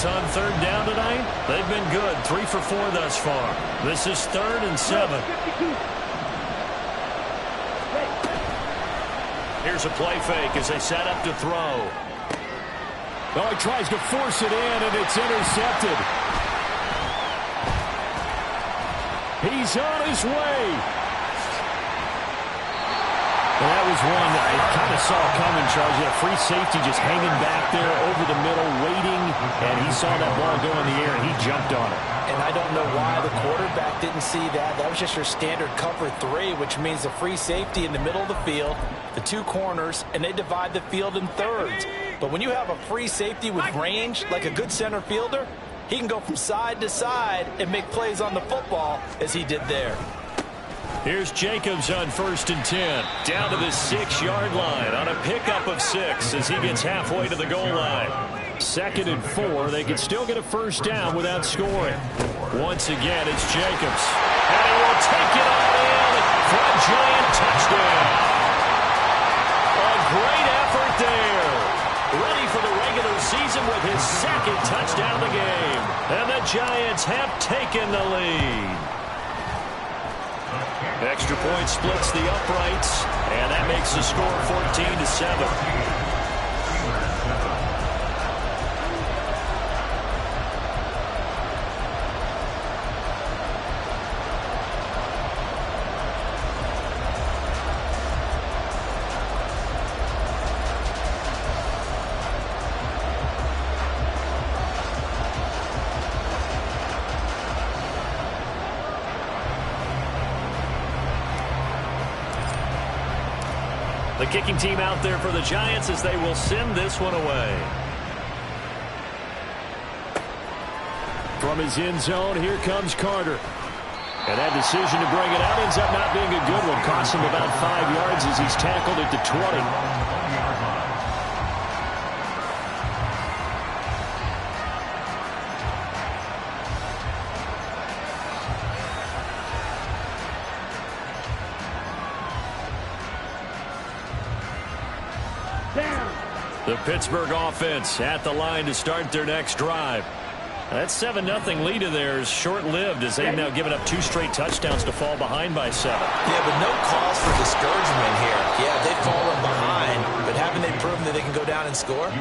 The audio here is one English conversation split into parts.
On third down tonight, they've been good, 3 for 4 thus far. This is 3rd and 7. Here's a play fake as they set up to throw. Oh, he tries to force it in, and it's intercepted. He's on his way. Well, that was one that I kind of saw coming, Charles. You had a free safety just hanging back there over the middle, waiting, and he saw that ball go in the air, and he jumped on it. And I don't know why the quarterback didn't see that. That was just your standard cover 3, which means the free safety in the middle of the field, the 2 corners, and they divide the field in thirds. But when you have a free safety with range, like a good center fielder, he can go from side to side and make plays on the football as he did there. Here's Jacobs on 1st and 10. Down to the 6-yard line on a pickup of 6 as he gets halfway to the goal line. 2nd and 4. They can still get a first down without scoring. Once again, it's Jacobs. And he will take it all in for a giant touchdown. A great effort there. Ready for the regular season with his 2nd touchdown of the game. And the Giants have taken the lead. Extra point splits the uprights, and that makes the score 14-7. The kicking team out there for the Giants as they will send this one away. From his end zone, here comes Carter. And that decision to bring it out ends up not being a good one. Costs him about 5 yards as he's tackled at the 20. The Pittsburgh offense at the line to start their next drive. That 7-0 lead of theirs short-lived as they've now given up 2 straight touchdowns to fall behind by 7. Yeah, but no cause for discouragement here. Yeah, they've fallen behind, but haven't they proven that they can go down and score?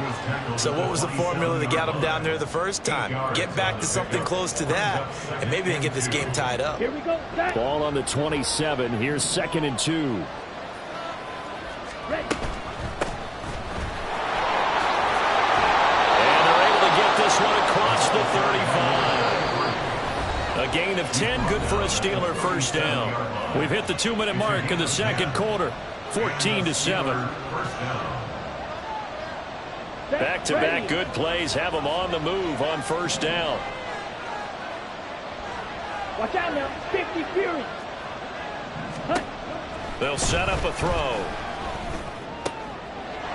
So what was the formula that got them down there the first time? Get back to something close to that, and maybe they can get this game tied up. Here we go. Ball on the 27. Here's 2nd and 2. Ready. This one across the 35. A gain of 10, good for a Steeler first down. We've hit the 2-minute mark in the 2nd quarter, 14-7. Back-to-back good plays have them on the move on first down. Watch out now, 50 Fury. They'll set up a throw.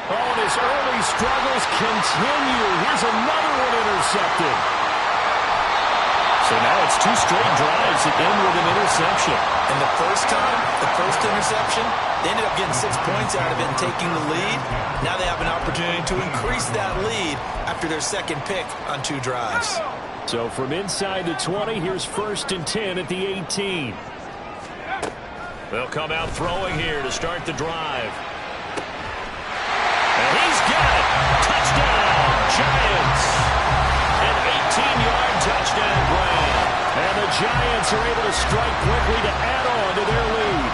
Oh, and his early struggles continue. Here's another one intercepted. So now it's 2 straight drives that end with an interception. And the first time, the first interception, they ended up getting 6 points out of it and taking the lead. Now they have an opportunity to increase that lead after their 2nd pick on 2 drives. So from inside the 20, here's 1st and 10 at the 18. They'll come out throwing here to start the drive. And he's got it. Touchdown, Giants. An 18-yard touchdown grab. And the Giants are able to strike quickly to add on to their lead.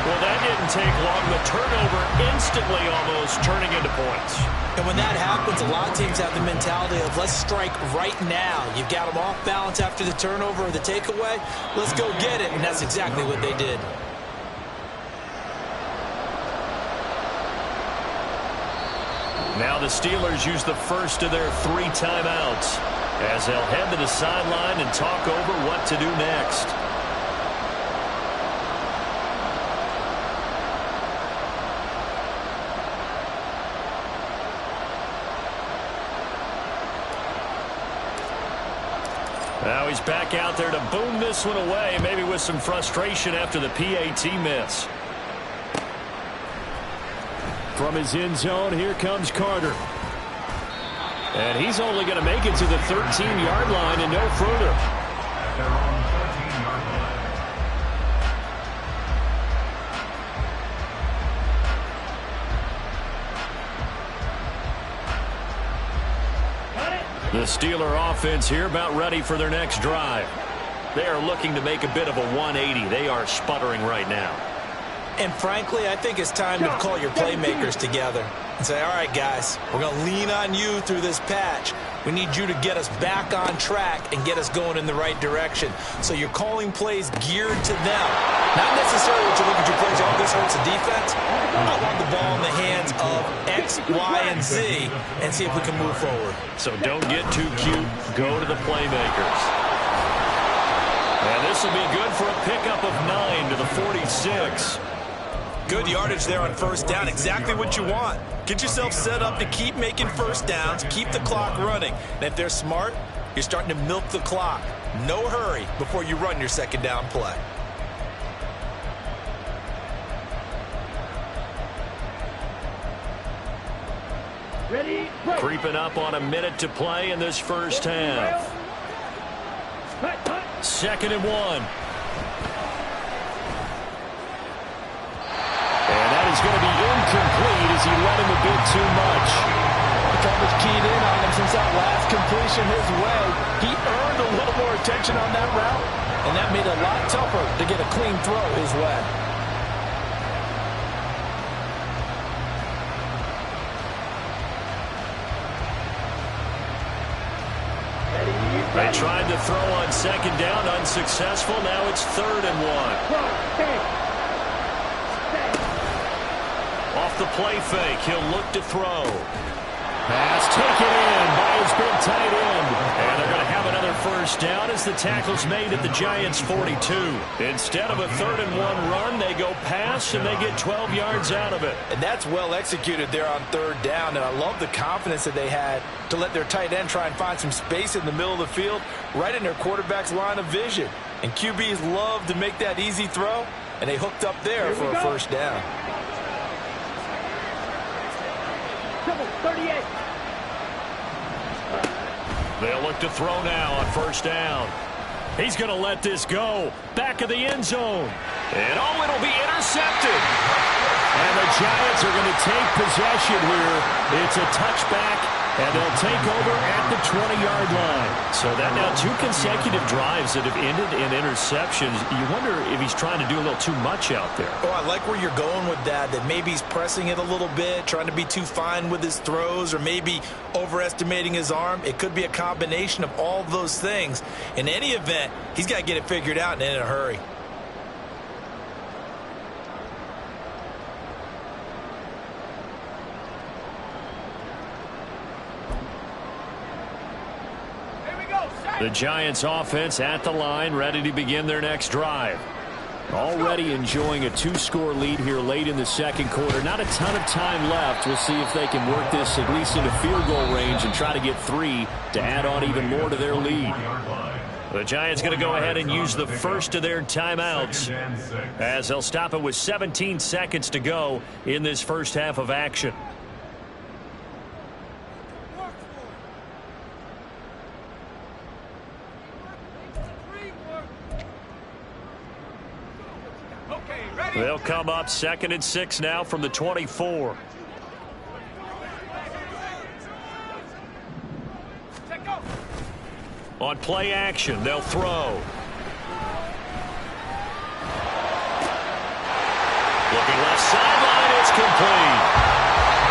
Well, that didn't take long. The turnover instantly almost turning into points. And when that happens, a lot of teams have the mentality of let's strike right now. You've got them off balance after the turnover or the takeaway. Let's go get it. And that's exactly what they did. Now the Steelers use the first of their 3 timeouts as they'll head to the sideline and talk over what to do next. Now he's back out there to boom this one away, maybe with some frustration after the PAT miss. From his end zone, here comes Carter. And he's only going to make it to the 13-yard line and no further. The Steeler offense here about ready for their next drive. They are looking to make a bit of a 180. They are sputtering right now. And frankly, I think it's time to call your playmakers together and say, all right, guys, we're going to lean on you through this patch. We need you to get us back on track and get us going in the right direction. So you're calling plays geared to them. Not necessarily to look at your plays, oh, this hurts the defense. I want the ball in the hands of X, Y, and Z and see if we can move forward. So don't get too cute. Go to the playmakers. And this will be good for a pickup of 9 to the 46. Good yardage there on first down. Exactly what you want. Get yourself set up to keep making first downs, keep the clock running. And if they're smart, you're starting to milk the clock. No hurry before you run your second down play. Ready, break. Creeping up on a minute to play in this first half. Second and 1. And that is going to be incomplete as he let him a bit too much. The coverage keyed in on him since that last completion his way. He earned a little more attention on that route, and that made it a lot tougher to get a clean throw his way. They tried to throw on second down, unsuccessful. Now it's third and 1. Off the play fake, he'll look to throw. Pass taken in by his big tight end. And they're going to have another first down as the tackle's made at the Giants' 42. Instead of a third and 1 run, they go pass and they get 12 yards out of it. And that's well executed there on third down. And I love the confidence that they had to let their tight end try and find some space in the middle of the field, right in their quarterback's line of vision. And QBs love to make that easy throw, and they hooked up there for a first down. 38. They'll look to throw now on first down. He's going to let this go. Back of the end zone. And oh, it'll be intercepted. And the Giants are going to take possession here. It's a touchback, and they'll take over at the 20-yard line. So that now 2 consecutive drives that have ended in interceptions. You wonder if he's trying to do a little too much out there. Oh, I like where you're going with that maybe he's pressing it a little bit, trying to be too fine with his throws, or maybe overestimating his arm. It could be a combination of all those things. In any event, he's got to get it figured out and in a hurry. The Giants offense at the line, ready to begin their next drive. Already enjoying a 2-score lead here late in the second quarter. Not a ton of time left. We'll see if they can work this at least into field goal range and try to get 3 to add on even more to their lead. The Giants going to go ahead and use the first of their timeouts as they'll stop it with 17 seconds to go in this first half of action. They'll come up 2nd and 6 now from the 24. On play action, they'll throw. Looking left sideline, it's complete.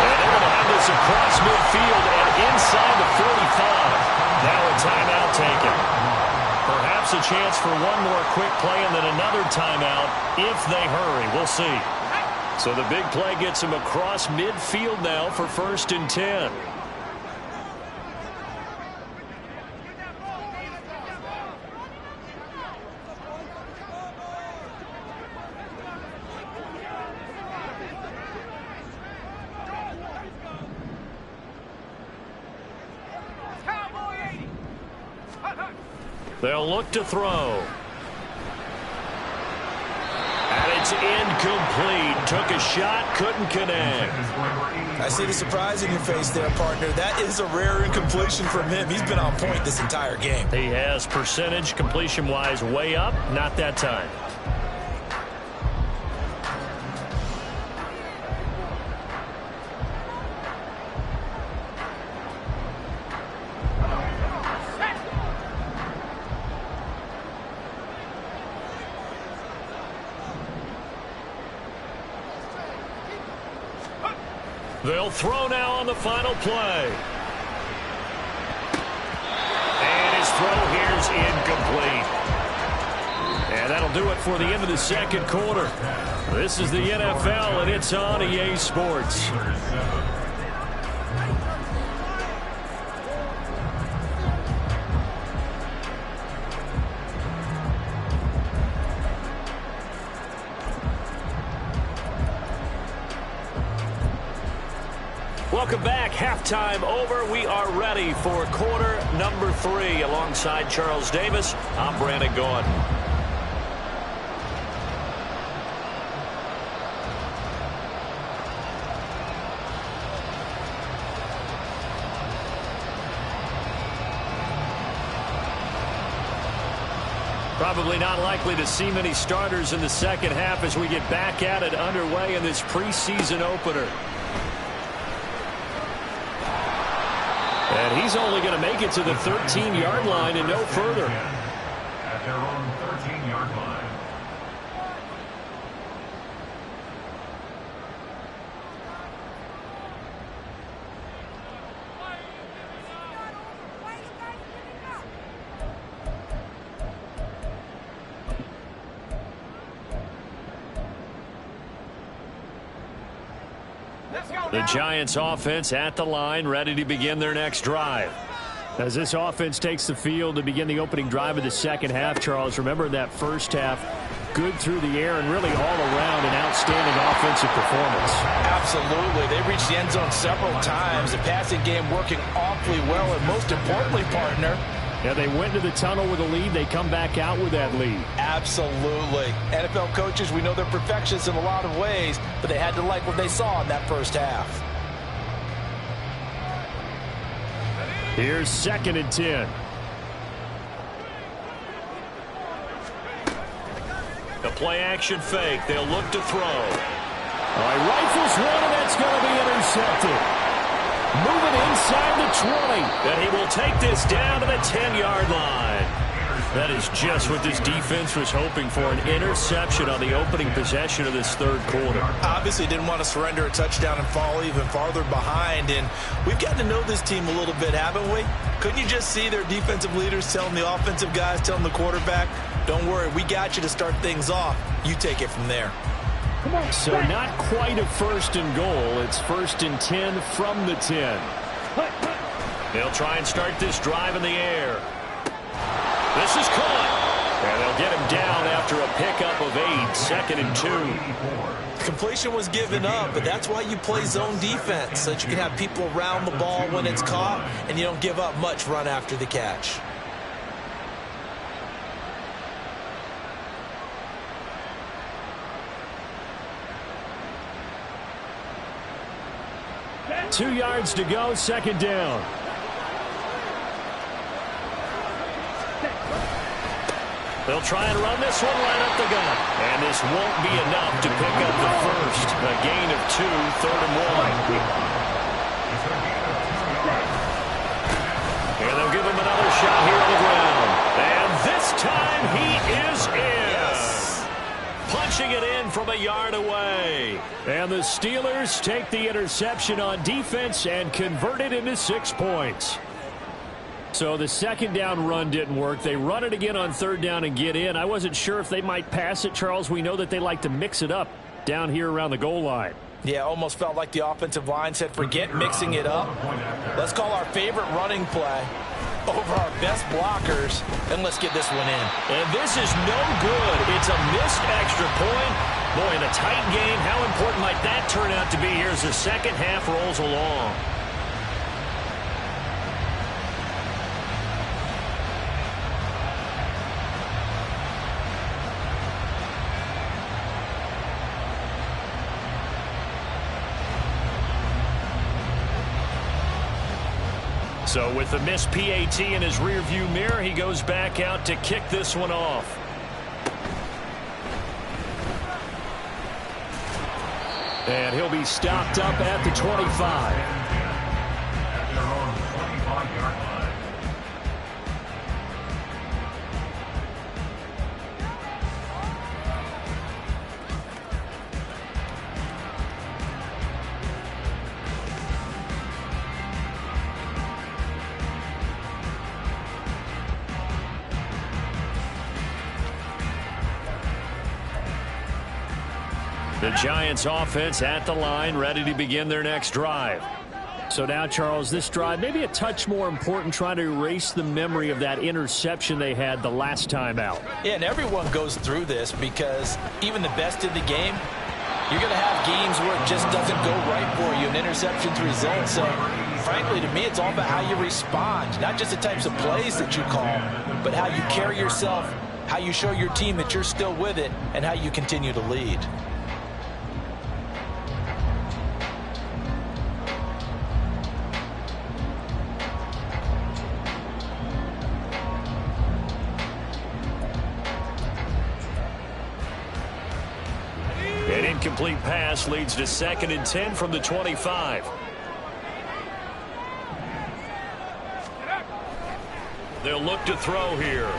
And they're going to have this across midfield and inside the 45. Now a timeout taken. Perhaps a chance for one more quick play and then another timeout if they hurry. We'll see. So the big play gets them across midfield now for 1st and 10. They'll look to throw. And it's incomplete. Took a shot, couldn't connect. I see the surprise in your face there, partner. That is a rare incompletion from him. He's been on point this entire game. He has percentage completion-wise way up, not that time. They'll throw now on the final play. And his throw here's incomplete. And that'll do it for the end of the second quarter. This is the NFL, and it's on EA Sports. Welcome back. Halftime over. We are ready for quarter number 3. Alongside Charles Davis, I'm Brandon Gordon. Probably not likely to see many starters in the second half as we get back at it underway in this preseason opener. And he's only going to make it to the 13-yard line and no further. At their own 13-yard line. The Giants offense at the line, ready to begin their next drive. As this offense takes the field to begin the opening drive of the second half, Charles, remember that first half, good through the air and really all around an outstanding offensive performance. Absolutely. They reached the end zone several times. The passing game working awfully well, and most importantly, partner, yeah, they went to the tunnel with a lead. They come back out with that lead. Absolutely. NFL coaches, we know they're perfectionists in a lot of ways, but they had to like what they saw in that first half. Here's 2nd and 10. The play-action fake. They'll look to throw. All right, rifles one, and that's going to be intercepted. Moving inside the 20. And he will take this down to the 10-yard line. That is just what this defense was hoping for, an interception on the opening possession of this third quarter. Obviously didn't want to surrender a touchdown and fall even farther behind, and we've gotten to know this team a little bit, haven't we? Couldn't you just see their defensive leaders telling the offensive guys, telling the quarterback, don't worry, we got you to start things off. You take it from there. So not quite a 1st and goal. It's 1st and 10 from the 10. They'll try and start this drive in the air. This is caught. And they'll get him down after a pickup of 8, 2nd and 2. Completion was given up, but that's why you play zone defense, so that you can have people around the ball when it's caught, and you don't give up much run after the catch. Two yards to go, 2nd down. They'll try and run this one right up the gut. And this won't be enough to pick up the first. A gain of 2, 3rd and 1. And they'll give him another shot here on the ground. And this time he is in. Yes. Punching it in from a yard away. And the Steelers take the interception on defense and convert it into 6 points. So the 2nd down run didn't work. They run it again on 3rd down and get in. I wasn't sure if they might pass it, Charles. We know that they like to mix it up down here around the goal line. Yeah, almost felt like the offensive line said, forget mixing it up. Let's call our favorite running play over our best blockers, and let's get this one in. And this is no good. It's a missed extra point. Boy, in a tight game, how important might that turn out to be here as the second half rolls along? So with the missed PAT in his rearview mirror, he goes back out to kick this one off. And he'll be stopped up at the 25. At their own 25-yard line. The Giants offense at the line, ready to begin their next drive. So now, Charles, this drive maybe a touch more important, trying to erase the memory of that interception they had the last time out. Yeah, and everyone goes through this because even the best in the game, you're going to have games where it just doesn't go right for you, and interceptions result. So, frankly, to me, it's all about how you respond, not just the types of plays that you call, but how you carry yourself, how you show your team that you're still with it, and how you continue to lead. An incomplete pass leads to 2nd and 10 from the 25. They'll look to throw here.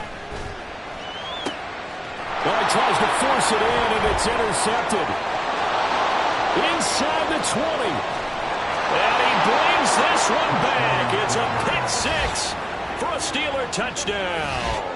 Well, he tries to force it in, and it's intercepted. Inside the 20. And he brings this one back. It's a pick six for a Steeler touchdown.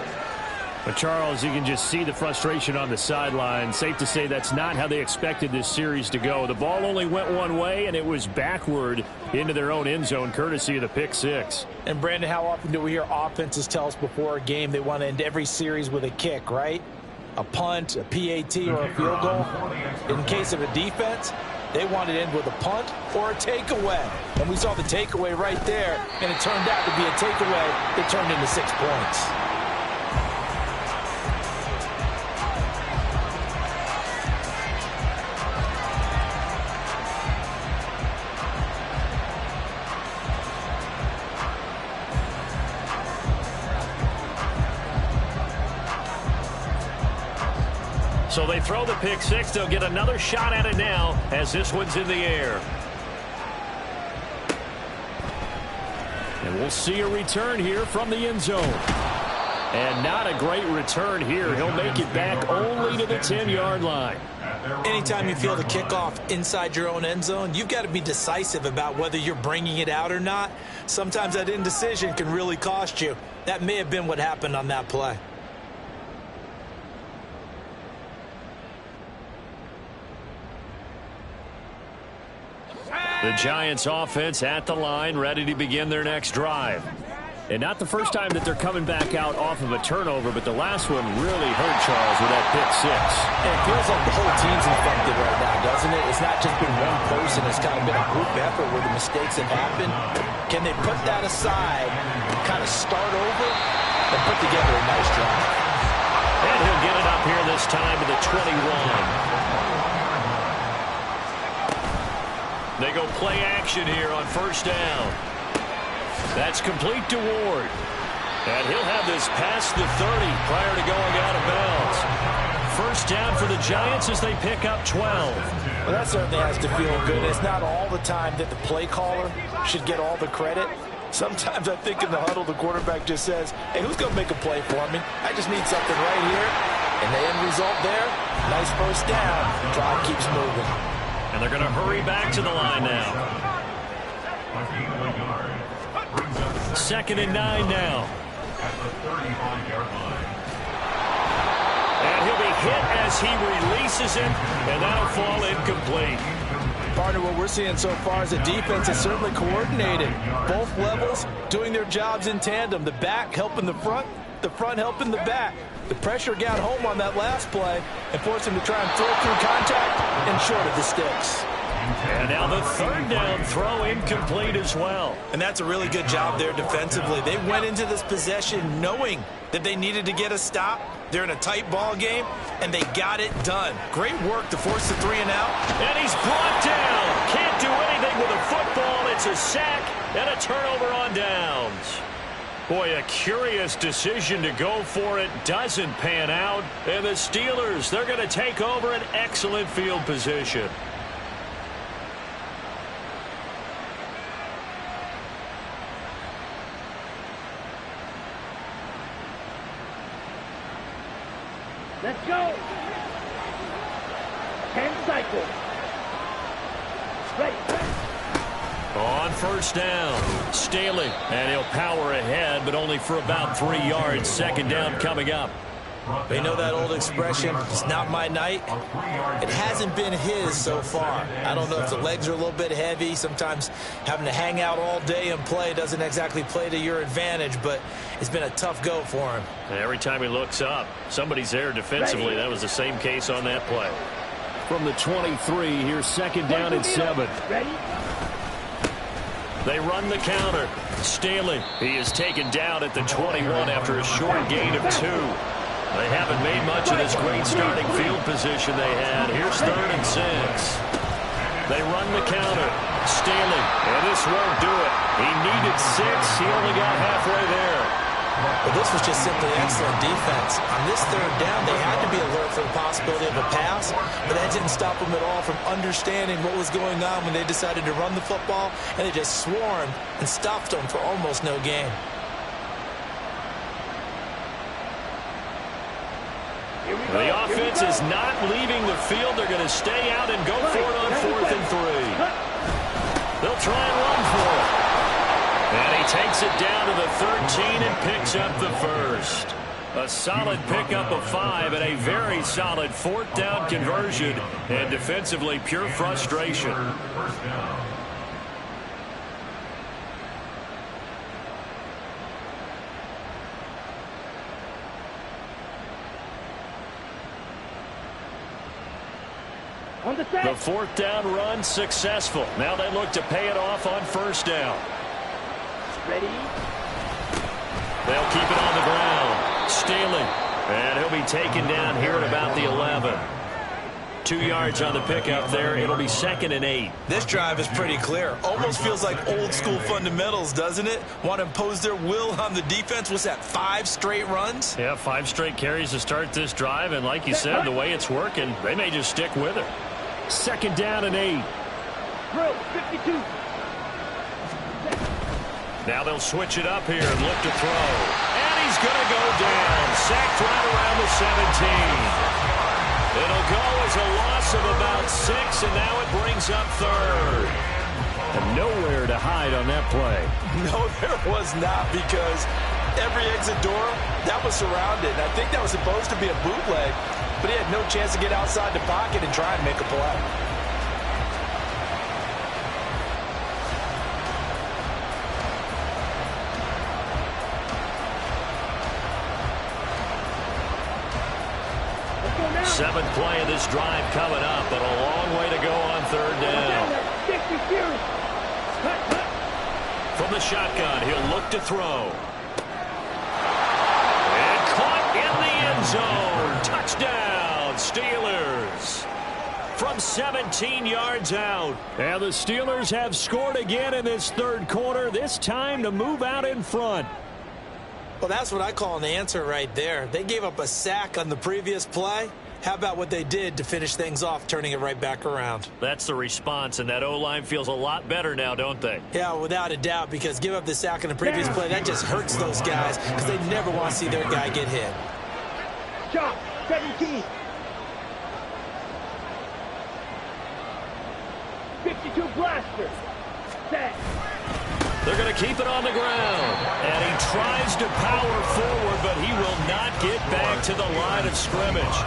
But, Charles, you can just see the frustration on the sideline. Safe to say that's not how they expected this series to go. The ball only went one way, and it was backward into their own end zone, courtesy of the pick six. And, Brandon, how often do we hear offenses tell us before a game they want to end every series with a kick, right? A punt, a PAT, or a field goal. In case of a defense, they want it in with a punt or a takeaway. And we saw the takeaway right there, and it turned out to be a takeaway that turned into 6 points. So they throw the pick six. They'll get another shot at it now as this one's in the air. And we'll see a return here from the end zone. And not a great return here. He'll make it back only to the 10-yard line. Anytime you feel the kickoff inside your own end zone, you've got to be decisive about whether you're bringing it out or not. Sometimes that indecision can really cost you. That may have been what happened on that play. The Giants offense at the line, ready to begin their next drive. And not the first time that they're coming back out off of a turnover, but the last one really hurt Charles with that pick six. And it feels like the whole team's infected right now, doesn't it? It's not just been one person. It's kind of been a group effort where the mistakes have happened. Can they put that aside, kind of start over, and put together a nice drive? And he'll get it up here this time to the 21. They go play action here on first down. That's complete to Ward. And he'll have this past the 30 prior to going out of bounds. First down for the Giants as they pick up 12. Well, that certainly has to feel good. It's not all the time that the play caller should get all the credit. Sometimes I think in the huddle, the quarterback just says, hey, who's going to make a play for me? I just need something right here. And the end result there, nice first down. Drive keeps moving. And they're going to hurry back to the line now. 2nd and 9 now. At the 35-yard line. And he'll be hit as he releases it, and that'll fall incomplete. Partner, what we're seeing so far is the defense is certainly coordinated. Both levels doing their jobs in tandem. The back helping the front helping the back. The pressure got home on that last play and forced him to try and throw through contact and short of the sticks. And now the third down throw incomplete as well. And that's a really good job there defensively. They went into this possession knowing that they needed to get a stop. They're in a tight ball game, and they got it done. Great work to force the 3 and out. And he's brought down. Can't do anything with a football. It's a sack and a turnover on downs. Boy, a curious decision to go for it. Doesn't pan out. And the Steelers, they're going to take over an excellent field position. Let's go. 10 cycles. Ready. On first down, Staley, and he'll power ahead, but only for about 3 yards. Second down coming up. You know that old expression, it's not my night? It hasn't been his so far. I don't know if the legs are a little bit heavy. Sometimes having to hang out all day and play doesn't exactly play to your advantage, but it's been a tough go for him. And every time he looks up, somebody's there defensively. That was the same case on that play. From the 23, here's second down and 7. Ready? They run the counter. Staley, he is taken down at the 21 after a short gain of 2. They haven't made much of this great starting field position they had. Here's 3rd and 6. They run the counter. Staley, and this won't do it. He needed 6. He only got halfway there. Well, this was just simply excellent defense. On this 3rd down, they had to be alert for the possibility of a pass, but that didn't stop them at all from understanding what was going on when they decided to run the football, and they just swarmed and stopped them for almost no gain. The offense is not leaving the field. They're going to stay out and go for it on 4th and 3. They'll try and run for it. And he takes it down to the 13 and picks up the first. A solid pickup of 5 and a very solid 4th down conversion. And defensively, pure frustration. On the set. The 4th down run successful. Now they look to pay it off on 1st down. Ready? They'll keep it on the ground. Staley. And he'll be taken down here at about the 11. 2 yards on the pickup there. It'll be 2nd and 8. This drive is pretty clear. Almost feels like old school fundamentals, doesn't it? Want to impose their will on the defense. What's that, 5 straight runs? Yeah, 5 straight carries to start this drive. And like you said, the way it's working, they may just stick with it. 2nd down and 8. Drill 52. Now they'll switch it up here and look to throw. And he's going to go down. Sacked right around the 17. It'll go as a loss of about 6, and now it brings up 3rd. And nowhere to hide on that play. No, there was not, because every exit door, that was surrounded. I think that was supposed to be a bootleg, but he had no chance to get outside the pocket and try and make a play. Seventh play of this drive coming up, but a long way to go on 3rd down. From the shotgun, he'll look to throw. And caught in the end zone. Touchdown, Steelers. From 17 yards out. And the Steelers have scored again in this 3rd quarter, this time to move out in front. Well, that's what I call an answer right there. They gave up a sack on the previous play. How about what they did to finish things off, turning it right back around? That's the response, and that O-line feels a lot better now, don't they? Yeah, without a doubt, because give up the sack on the previous play, that just hurts those guys because they never want to see their guy get hit. Chop 17. 52 blaster. Set. They're going to keep it on the ground. And he tries to power forward, but he will not get back to the line of scrimmage.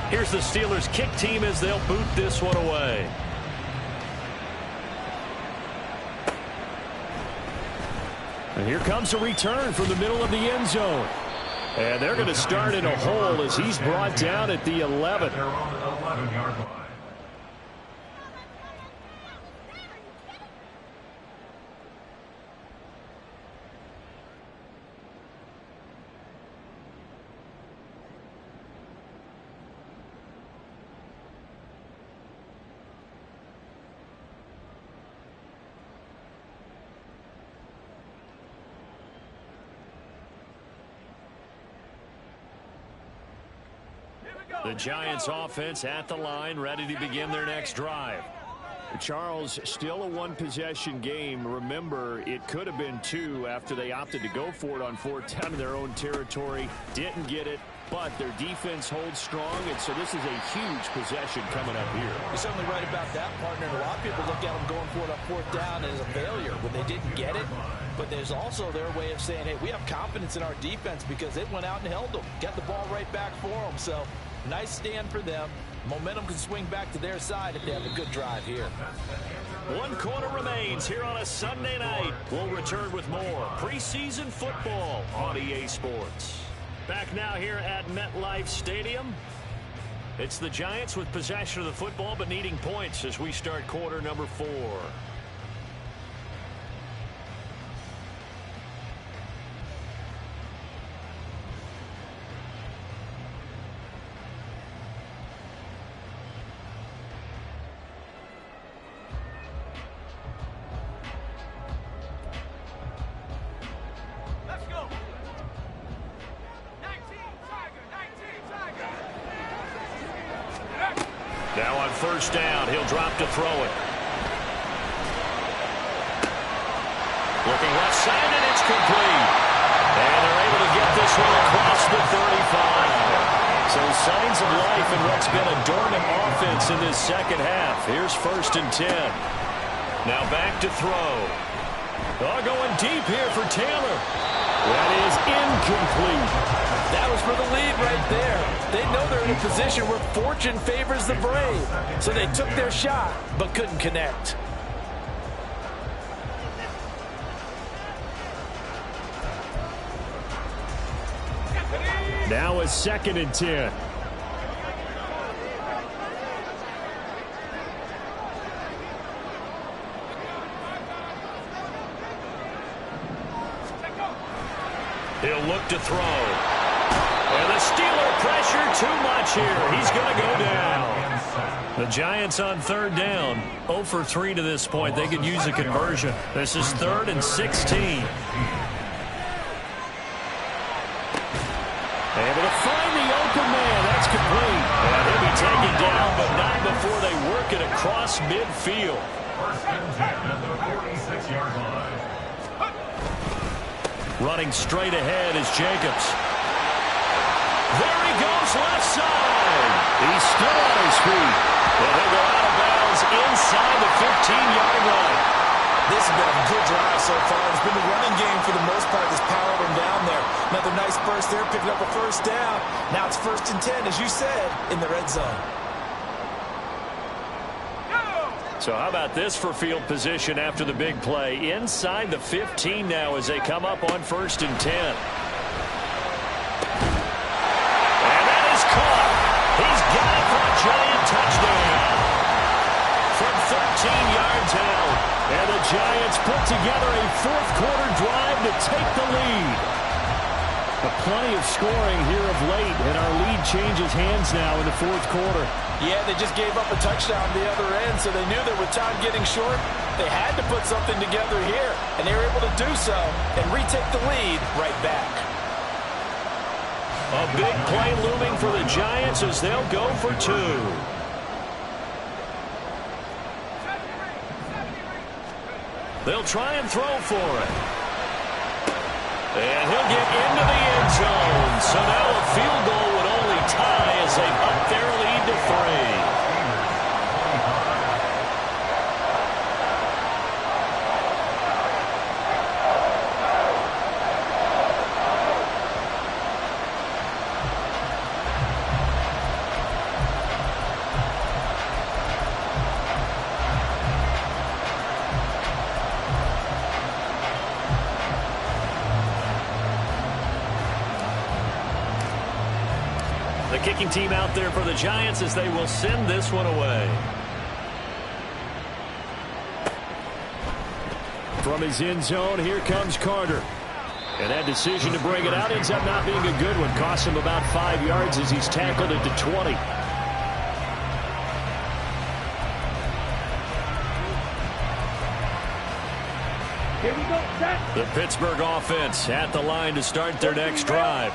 Here's the Steelers kick team as they'll boot this one away. And here comes a return from the middle of the end zone. And they're going to start in a hole as he's brought down at the 11. They're on the 11-yard line. The Giants offense at the line, ready to begin their next drive. Charles, still a one-possession game. Remember, it could have been two after they opted to go for it on fourth down in their own territory. Didn't get it, but their defense holds strong, and so this is a huge possession coming up here. You're certainly right about that, partner. And a lot of people look at them going for it on fourth down as a failure when they didn't get it. But there's also their way of saying, hey, we have confidence in our defense because it went out and held them. Got the ball right back for them. So nice stand for them. Momentum can swing back to their side if they have a good drive here. 1 quarter remains here on a Sunday night. We'll return with more preseason football on EA Sports. Back now here at MetLife Stadium. It's the Giants with possession of the football but needing points as we start quarter number 4. Now on first down, he'll drop to throw it. Looking left side, and it's complete. And they're able to get this one across the 35. So signs of life in what's been a dormant offense in this second half. Here's first and 10. Now back to throw. Oh, going deep here for Taylor. That is incomplete. That was for the lead right there. They know they're in a position where fortune favors the brave. So they took their shot, but couldn't connect. Now a second and 10. He'll look to throw. And the Steeler pressure too much here. He's going to go down. The Giants on third down. 0 for 3 to this point. They could use a conversion. This is 3rd and 16. Able to find the open man. That's complete. And he'll be taken down, but not before they work it across midfield. First and 10 at the 46-yard line. Running straight ahead is Jacobs. There he goes, left side. He's still on his feet. And he'll go out of bounds inside the 15-yard line. This has been a good drive so far. It's been the running game for the most part that's powered them down there. Another nice burst there, picking up a first down. Now it's first and 10, as you said, in the red zone. So how about this for field position after the big play? Inside the 15 now as they come up on first and 10. And that is caught. He's got it for a giant touchdown. From 13 yards out. And the Giants put together a fourth quarter drive to take the lead. Plenty of scoring here of late, and our lead changes hands now in the fourth quarter. Yeah, they just gave up a touchdown the other end, so they knew that with time getting short, they had to put something together here, and they were able to do so and retake the lead right back. A big play looming for the Giants as they'll go for 2. They'll try and throw for it. And he'll get into the end zone. So now a field goal would only tie as they up their lead to 3. The kicking team out there for the Giants as they will send this one away. From his end zone, here comes Carter. And that decision to bring it out ends up not being a good one. Costs him about 5 yards as he's tackled it to 20. Here we go, set. The Pittsburgh offense at the line to start their next drive.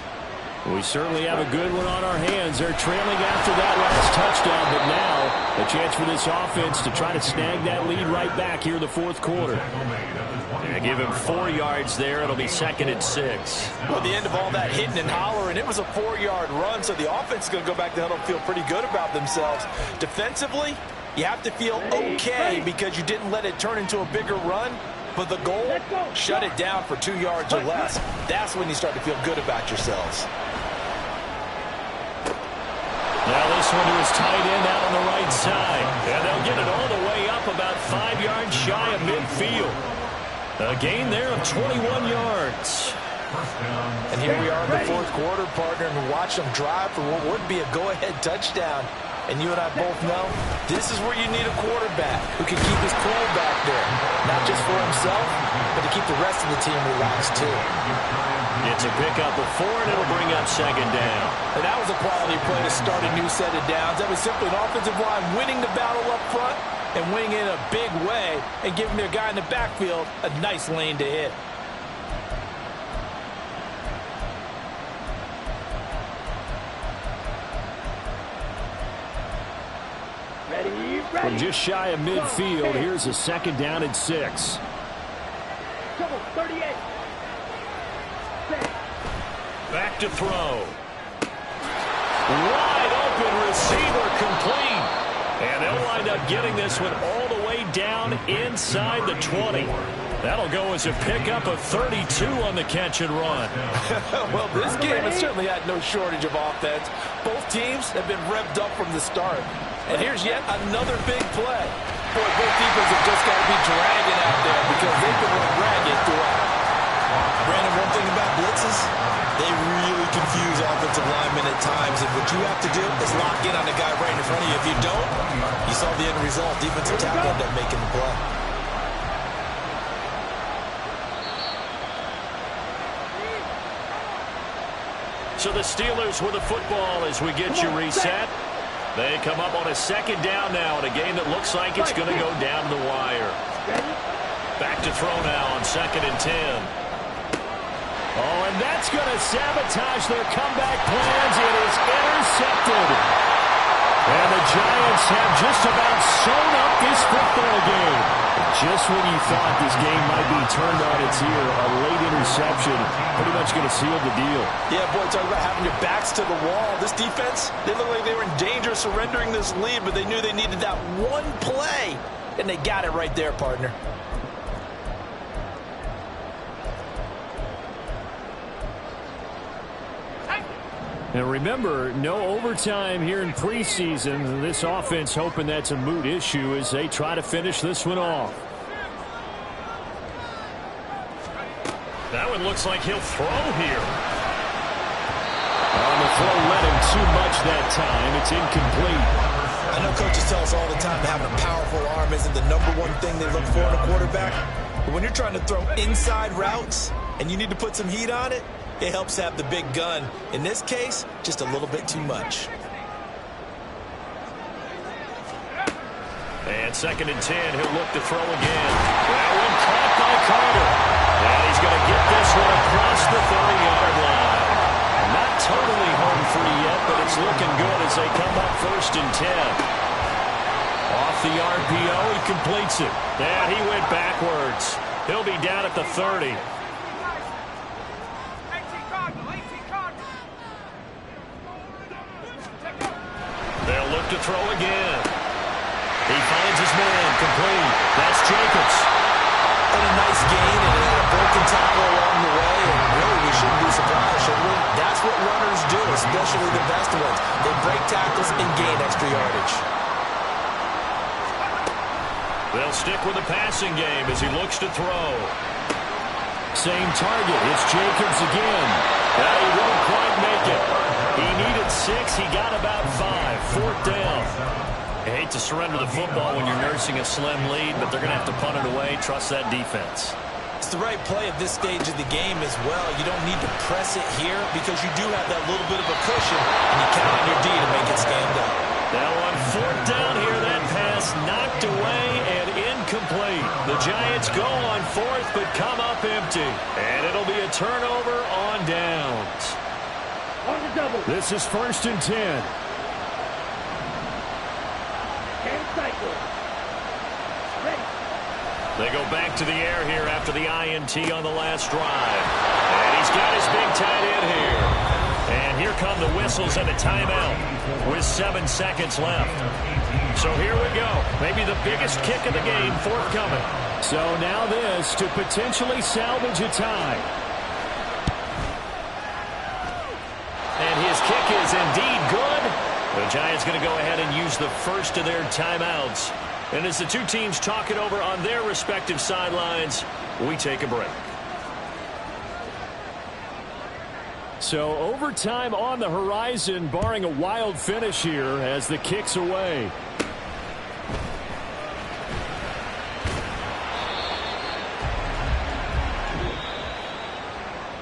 We certainly have a good one on our hands. They're trailing after that last touchdown, but now a chance for this offense to try to snag that lead right back here in the fourth quarter. And give him 4 yards there. It'll be 2nd and 6. Well, the end of all that hitting and hollering, it was a 4-yard run, so the offense is going to go back to huddle and feel pretty good about themselves. Defensively, you have to feel okay because you didn't let it turn into a bigger run. But the goal, shut it down for 2 yards or less. That's when you start to feel good about yourselves. Now this one to his tight end out on the right side. And they'll get it all the way up about 5 yards shy of midfield. A gain there of 21 yards. And here we are in the fourth quarter, partner, and watch them drive for what would be a go-ahead touchdown. And you and I both know this is where you need a quarterback who can keep his cool back there. Not just for himself, but to keep the rest of the team relaxed too. It's a pickup of 4, and it'll bring up 2nd down. And that was a quality play to start a new set of downs. That was simply an offensive line winning the battle up front and winning in a big way and giving their guy in the backfield a nice lane to hit. From just shy of midfield, here's a 2nd down and 6. 38. Back to throw. Wide open receiver complete. And they'll wind up getting this one all the way down inside the 20. That'll go as a pickup of 32 on the catch and run. Well, this game has certainly had no shortage of offense. Both teams have been revved up from the start. And here's yet another big play. Boy, both defenses have just got to be dragging out there because they've been run ragged throughout. Brandon, one thing about blitzes, they really confuse offensive linemen at times. And what you have to do is lock in on the guy right in front of you. If you don't, you saw the end result. Defensive tackle ended up making the play. So the Steelers with the football as we get you reset. They come up on a 2nd down now in a game that looks like it's going to go down the wire. Back to throw now on 2nd and 10. Oh, and that's going to sabotage their comeback plans. It is intercepted. And the Giants have just about sewn up this football game. Just when you thought this game might be turned on its ear, a late interception pretty much going to seal the deal. Yeah, boy, talk about having your backs to the wall. This defense, they look like they were in danger of surrendering this lead, but they knew they needed that one play, and they got it right there, partner. And remember, no overtime here in preseason. This offense hoping that's a moot issue as they try to finish this one off. That one looks like he'll throw here. On the throw led him too much that time. It's incomplete. I know coaches tell us all the time having a powerful arm isn't the #1 thing they look for in a quarterback. But when you're trying to throw inside routes and you need to put some heat on it, it helps have the big gun. In this case, just a little bit too much. And 2nd and 10, he'll look to throw again. That one caught by Carter. And he's going to get this one across the 30-yard line. Not totally home free yet, but it's looking good as they come up 1st and 10. Off the RPO, he completes it. And he went backwards. He'll be down at the 30. They'll look to throw again. He finds his man, complete. That's Jacobs. And a nice gain and a broken tackle along the way. And really, we shouldn't be surprised, should we? That's what runners do, especially the best ones. They break tackles and gain extra yardage. They'll stick with the passing game as he looks to throw. Same target. It's Jacobs again. He won't quite make it. He needed 6. He got about 5. 4th down. I hate to surrender the football when you're nursing a slim lead, but they're going to have to punt it away. Trust that defense. It's the right play at this stage of the game as well. You don't need to press it here because you do have that little bit of a cushion, and you count on your D to make it stand up. Now on 4th down here, that pass knocked away and incomplete. The Giants go on 4th but come up empty. And it'll be a turnover on downs. On the double. This is 1st and 10. 10 cycle. Ready. They go back to the air here after the INT on the last drive. And he's got his big tight end here. And here come the whistles and a timeout with 7 seconds left. So here we go. Maybe the biggest kick of the game forthcoming. So now this to potentially salvage a tie. And his kick is indeed good. The Giants going to go ahead and use the first of their timeouts. And as the two teams talk it over on their respective sidelines, we take a break. So overtime on the horizon, barring a wild finish here as the kick's away.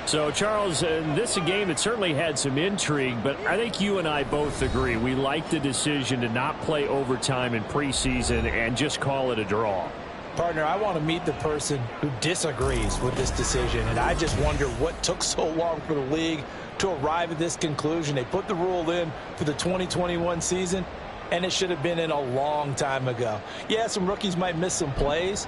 So, Charles, this is a game that certainly had some intrigue, but I think you and I both agree we like the decision to not play overtime in preseason and just call it a draw. Partner, I want to meet the person who disagrees with this decision, and I just wonder what took so long for the league to arrive at this conclusion. They put the rule in for the 2021 season, and it should have been in a long time ago. Yeah, some rookies might miss some plays,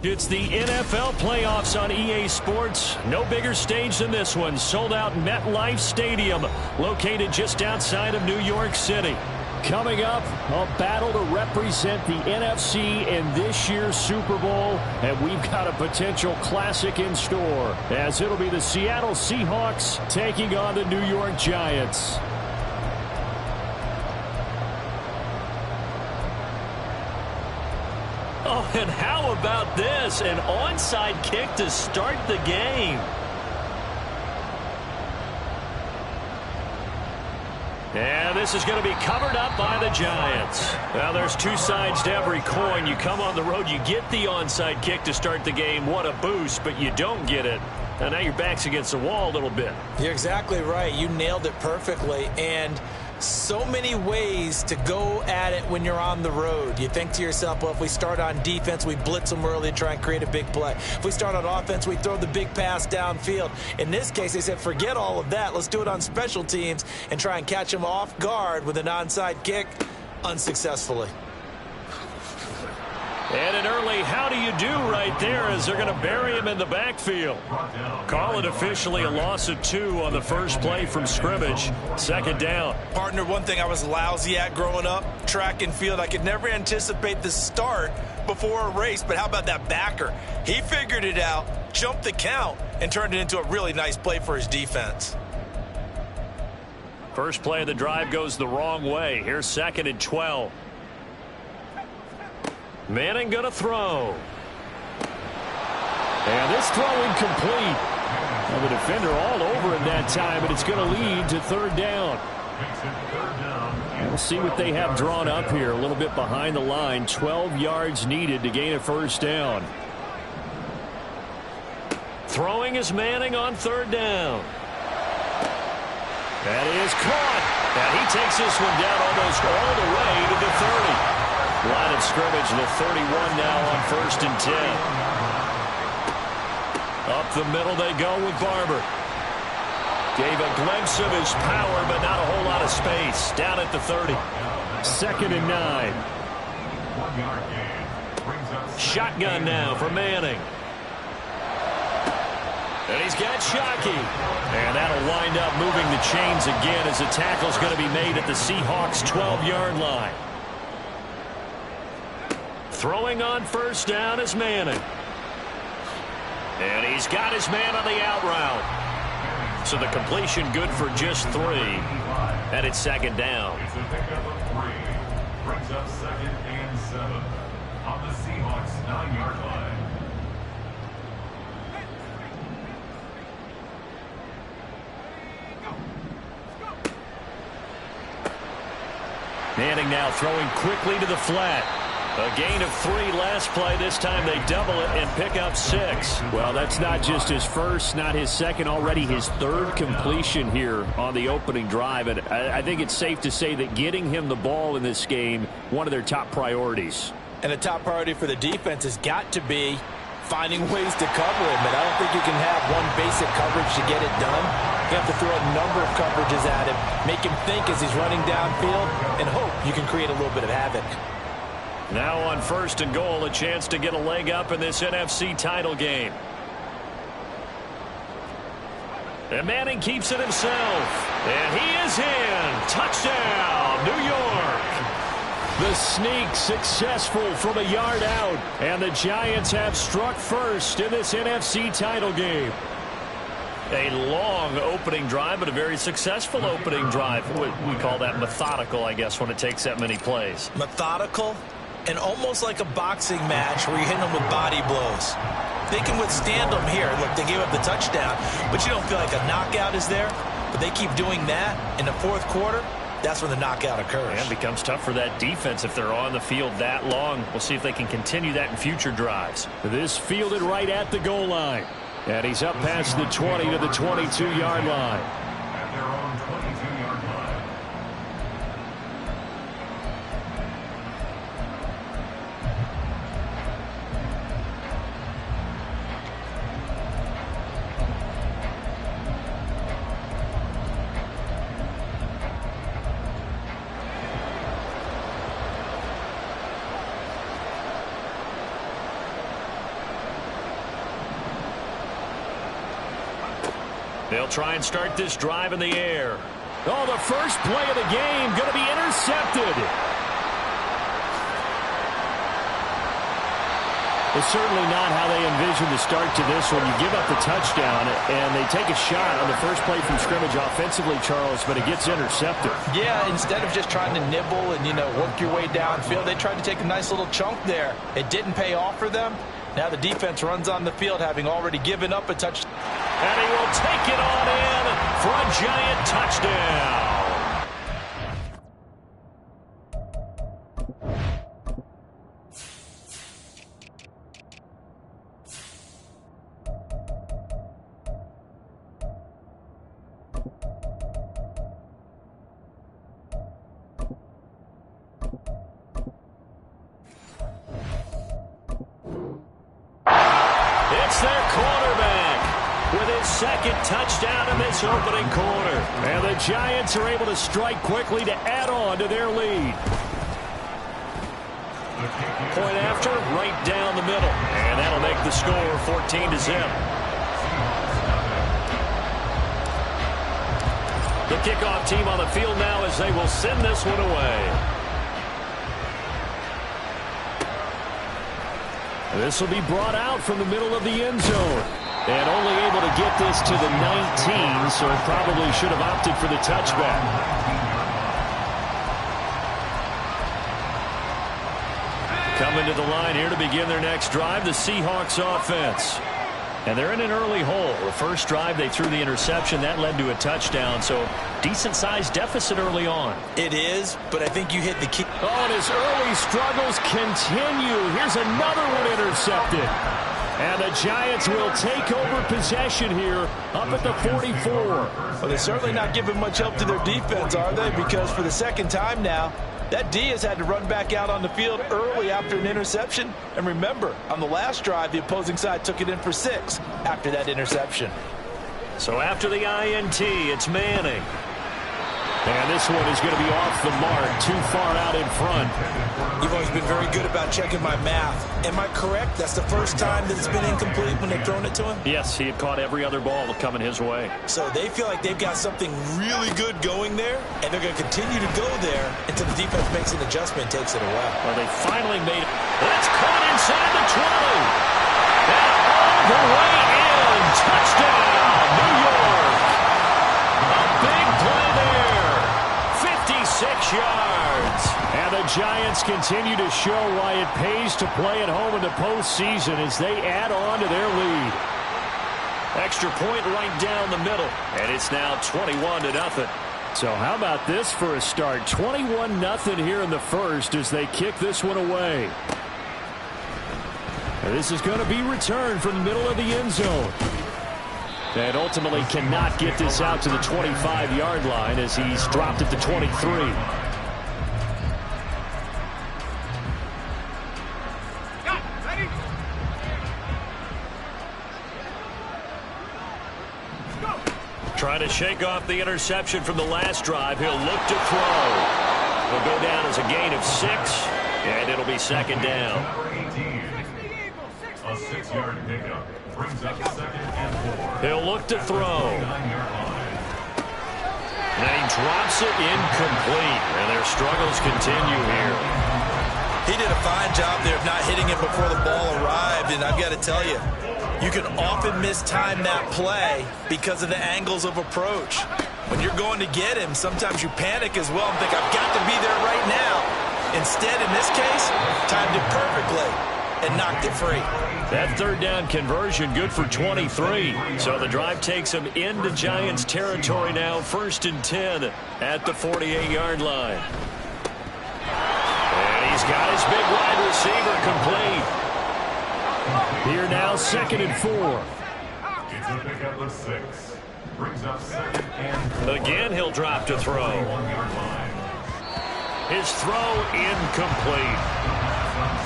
It's the NFL playoffs on EA Sports. No bigger stage than this one. Sold out MetLife Stadium, located just outside of New York City. Coming up, a battle to represent the NFC in this year's Super Bowl, and we've got a potential classic in store, as it'll be the Seattle Seahawks taking on the New York Giants. Oh, and how about this? An onside kick to start the game. And this is going to be covered up by the Giants. Well, there's two sides to every coin. You come on the road, you get the onside kick to start the game. What a boost, but you don't get it. And now your back's against the wall a little bit. You're exactly right. You nailed it perfectly. And so many ways to go at it when you're on the road. You think to yourself, well, if we start on defense, we blitz them early to try and create a big play. If we start on offense, we throw the big pass downfield. In this case, they said, forget all of that. Let's do it on special teams and try and catch them off guard with an onside kick unsuccessfully. And an early how do you do right there, as they're going to bury him in the backfield. Call it officially a loss of 2 on the first play from scrimmage. Second down. Partner, one thing I was lousy at growing up, track and field, I could never anticipate the start before a race, but how about that backer? He figured it out, jumped the count, and turned it into a really nice play for his defense. First play of the drive goes the wrong way. Here's 2nd and 12. Manning going to throw. And this throw incomplete. Well, the defender all over him that time, but it's going to lead to 3rd down. We'll see what they have drawn up here. A little bit behind the line. 12 yards needed to gain a 1st down. Throwing is Manning on 3rd down. That is caught. And he takes this one down almost all the way to the 30. Line of scrimmage, the 31 now on 1st and 10. Up the middle they go with Barber. Gave a glimpse of his power, but not a whole lot of space. Down at the 30. 2nd and 9. Shotgun now for Manning. And he's got Shockey. And that'll wind up moving the chains again, as the tackle's going to be made at the Seahawks' 12-yard line. Throwing on 1st down is Manning. And he's got his man on the out route. So the completion good for just 3. And it's 2nd down. It's a pickup of 3. Brings up 2nd and 7 on the Seahawks' 9-yard line. Manning now throwing quickly to the flat. A gain of 3 last play. This time they double it and pick up 6. Well, that's not just his first, not his second, already his 3rd completion here on the opening drive. And I think it's safe to say that getting him the ball in this game, one of their top priorities. And the top priority for the defense has got to be finding ways to cover him. And I don't think you can have one basic coverage to get it done. You have to throw a number of coverages at him, make him think as he's running downfield, and hope you can create a little bit of havoc. Now on 1st and goal, a chance to get a leg up in this NFC title game. And Manning keeps it himself. And he is in. Touchdown, New York. The sneak successful from a yard out. And the Giants have struck first in this NFC title game. A long opening drive, but a very successful opening drive. We call that methodical, I guess, when it takes that many plays. Methodical and almost like a boxing match where you hit them with body blows. They can withstand them here. Look, they gave up the touchdown, but you don't feel like a knockout is there. But they keep doing that in the 4th quarter. That's when the knockout occurs. And it becomes tough for that defense if they're on the field that long. We'll see if they can continue that in future drives. This fielded right at the goal line. And he's up past the 20 to the 22-yard line. At their own 22-yard line. They'll try and start this drive in the air. Oh, the first play of the game going to be intercepted. It's certainly not how they envisioned the start to this one. You give up the touchdown, and they take a shot on the first play from scrimmage offensively, Charles, but it gets intercepted. Yeah, instead of just trying to nibble and, work your way downfield, they tried to take a nice little chunk there. It didn't pay off for them. Now the defense runs on the field, having already given up a touchdown. And he will take it on in for a giant touchdown. It's their quarterback with his second touchdown in this opening quarter. And the Giants are able to strike quickly to add on to their lead. Point after, right down the middle. And that'll make the score 14-0. The kickoff team on the field now as they will send this one away. This will be brought out from the middle of the end zone. And only able to get this to the 19, so probably should have opted for the touchback. Coming to the line here to begin their next drive, the Seahawks offense. And they're in an early hole. The first drive, they threw the interception. That led to a touchdown, so decent-sized deficit early on. It is, but I think you hit the key. Oh, and his early struggles continue. Here's another one intercepted. And the Giants will take over possession here up at the 44. Well, they're certainly not giving much help to their defense, are they? Because for the second time now, that D has had to run back out on the field early after an interception. And remember, on the last drive, the opposing side took it in for 6 after that interception. So after the INT, it's Manning. And this one is going to be off the mark, too far out in front. You've always been very good about checking my math. Am I correct? That's the first time that it's been incomplete when they've thrown it to him? Yes, he had caught every other ball coming his way. So they feel like they've got something really good going there, and they're going to continue to go there until the defense makes an adjustment and takes it away. Well, they finally made it. That's caught inside the 20. And all the way in. Touchdown, New York. A big play there. 56 yards. And the Giants continue to show why it pays to play at home in the postseason as they add on to their lead. Extra point right down the middle. And it's now 21-0. So how about this for a start? 21-0 here in the first as they kick this one away. And this is going to be returned from the middle of the end zone. And ultimately cannot get this out to the 25-yard line as he's dropped at the 23. Trying to shake off the interception from the last drive. He'll look to throw. He'll go down as a gain of 6, and it'll be second down. A 6-yard pickup brings up 2nd and 4. He'll look to throw. And he drops it incomplete, and their struggles continue here. He did a fine job there of not hitting it before the ball arrived, and I've got to tell you, you can often mistime that play because of the angles of approach. When you're going to get him, sometimes you panic as well and think, I've got to be there right now. Instead, in this case, timed it perfectly and knocked it free. That third down conversion good for 23. So the drive takes him into Giants territory now, 1st and 10 at the 48-yard line. And he's got his big wide receiver complete. Here now, 2nd and 4. It's a pickup of 6. Brings up 2nd and 4. Again, he'll drop to throw. 1-yard line. His throw incomplete.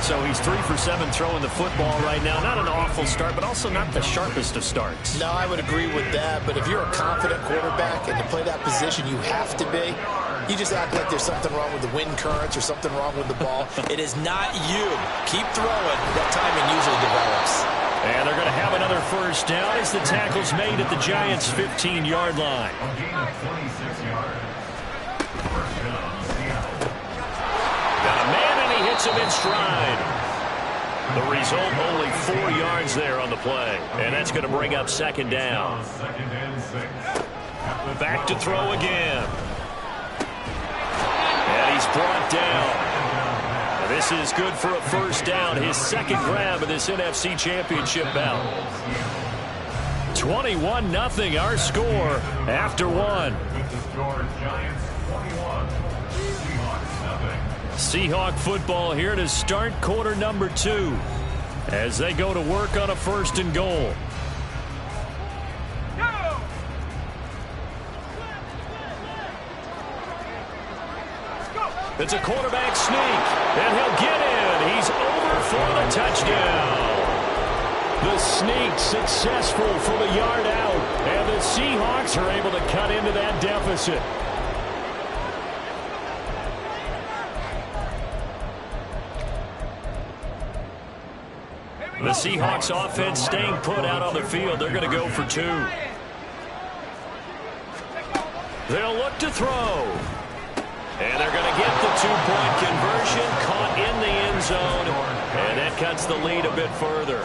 So he's 3 for 7 throwing the football right now. Not an awful start, but also not the sharpest of starts. No, I would agree with that. But if you're a confident quarterback and to play that position you have to be, you just act like there's something wrong with the wind currents or something wrong with the ball. It is not you. Keep throwing. That timing usually develops. And they're going to have another first down as the tackle's made at the Giants' 15-yard line. A gain of 26 yards. First down, Seattle. Got a man, and he hits him in stride. The result, only 4 yards there on the play. And that's going to bring up second down. Second and 6. Back to throw again. And he's brought down. This is good for a first down. His second grab of this NFC Championship bout. 21-0 our score after one. With the score, Giants 21, Seahawks 0. Seahawk football here to start quarter number 2 as they go to work on a first and goal. It's a quarterback sneak, and he'll get in. He's over for the touchdown. The sneak successful from a yard out, and the Seahawks are able to cut into that deficit. The Seahawks offense staying put out on the field. They're going to go for 2. They'll look to throw. And they're going to get the 2-point conversion, caught in the end zone, and that cuts the lead a bit further.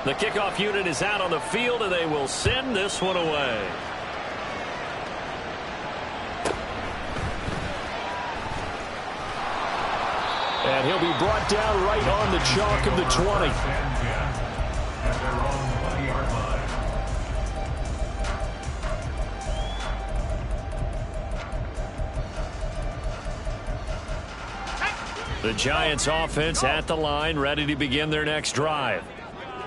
The kickoff unit is out on the field, and they will send this one away. And he'll be brought down right on the chalk of the 20. The Giants offense at the line, ready to begin their next drive.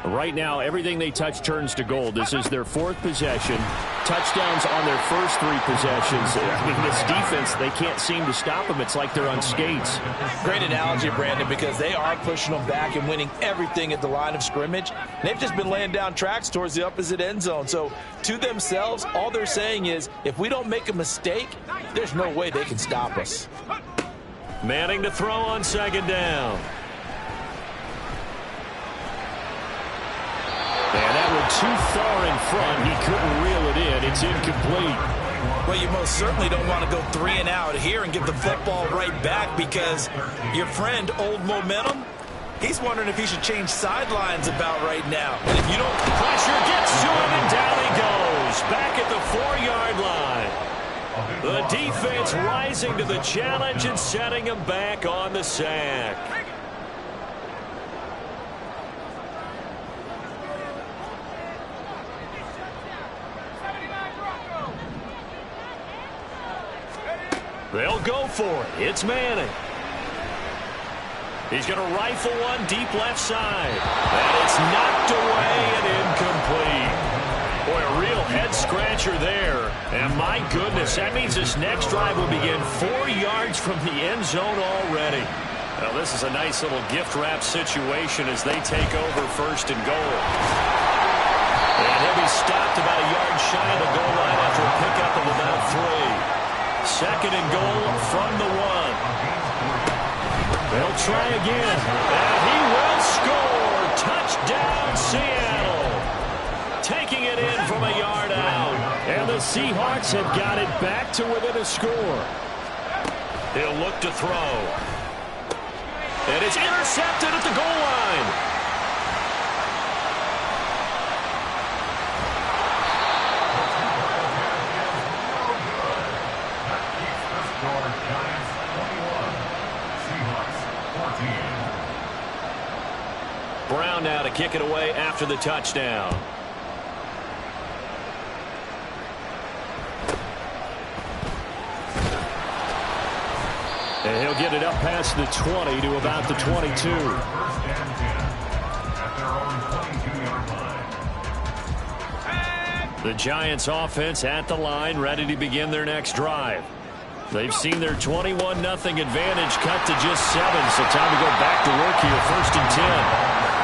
Right now, everything they touch turns to gold. This is their 4th possession. Touchdowns on their first 3 possessions. I mean, this defense, they can't seem to stop them. It's like they're on skates. Great analogy, Brandon, because they are pushing them back and winning everything at the line of scrimmage. They've just been laying down tracks towards the opposite end zone. So to themselves, all they're saying is, if we don't make a mistake, there's no way they can stop us. Manning to throw on second down. And that one too far in front. He couldn't reel it in. It's incomplete. Well, you most certainly don't want to go 3 and out here and get the football right back, because your friend, Old Momentum, he's wondering if he should change sidelines about right now. And if you don't... Pressure gets to him, and down he goes. Back at the 4-yard line. The defense rising to the challenge and setting him back on the sack. They'll go for it. It's Manning. He's going to rifle one deep left side. And it's knocked away and incomplete. Boy, a real head-scratcher there. And my goodness, that means this next drive will begin 4 yards from the end zone already. Well, this is a nice little gift-wrap situation as they take over first and goal. And he'll be stopped about a yard shy of the goal line after a pickup of about 3. Second and goal from the 1. They'll try again. And he will score. Touchdown, Seattle. Taking it in from a yard out. And the Seahawks have got it back to within a score. He'll look to throw. And it's intercepted at the goal line. Brown now to kick it away after the touchdown. And he'll get it up past the 20 to about the 22. The Giants offense at the line, ready to begin their next drive. They've seen their 21-0 advantage cut to just 7, so time to go back to work here, first and 10.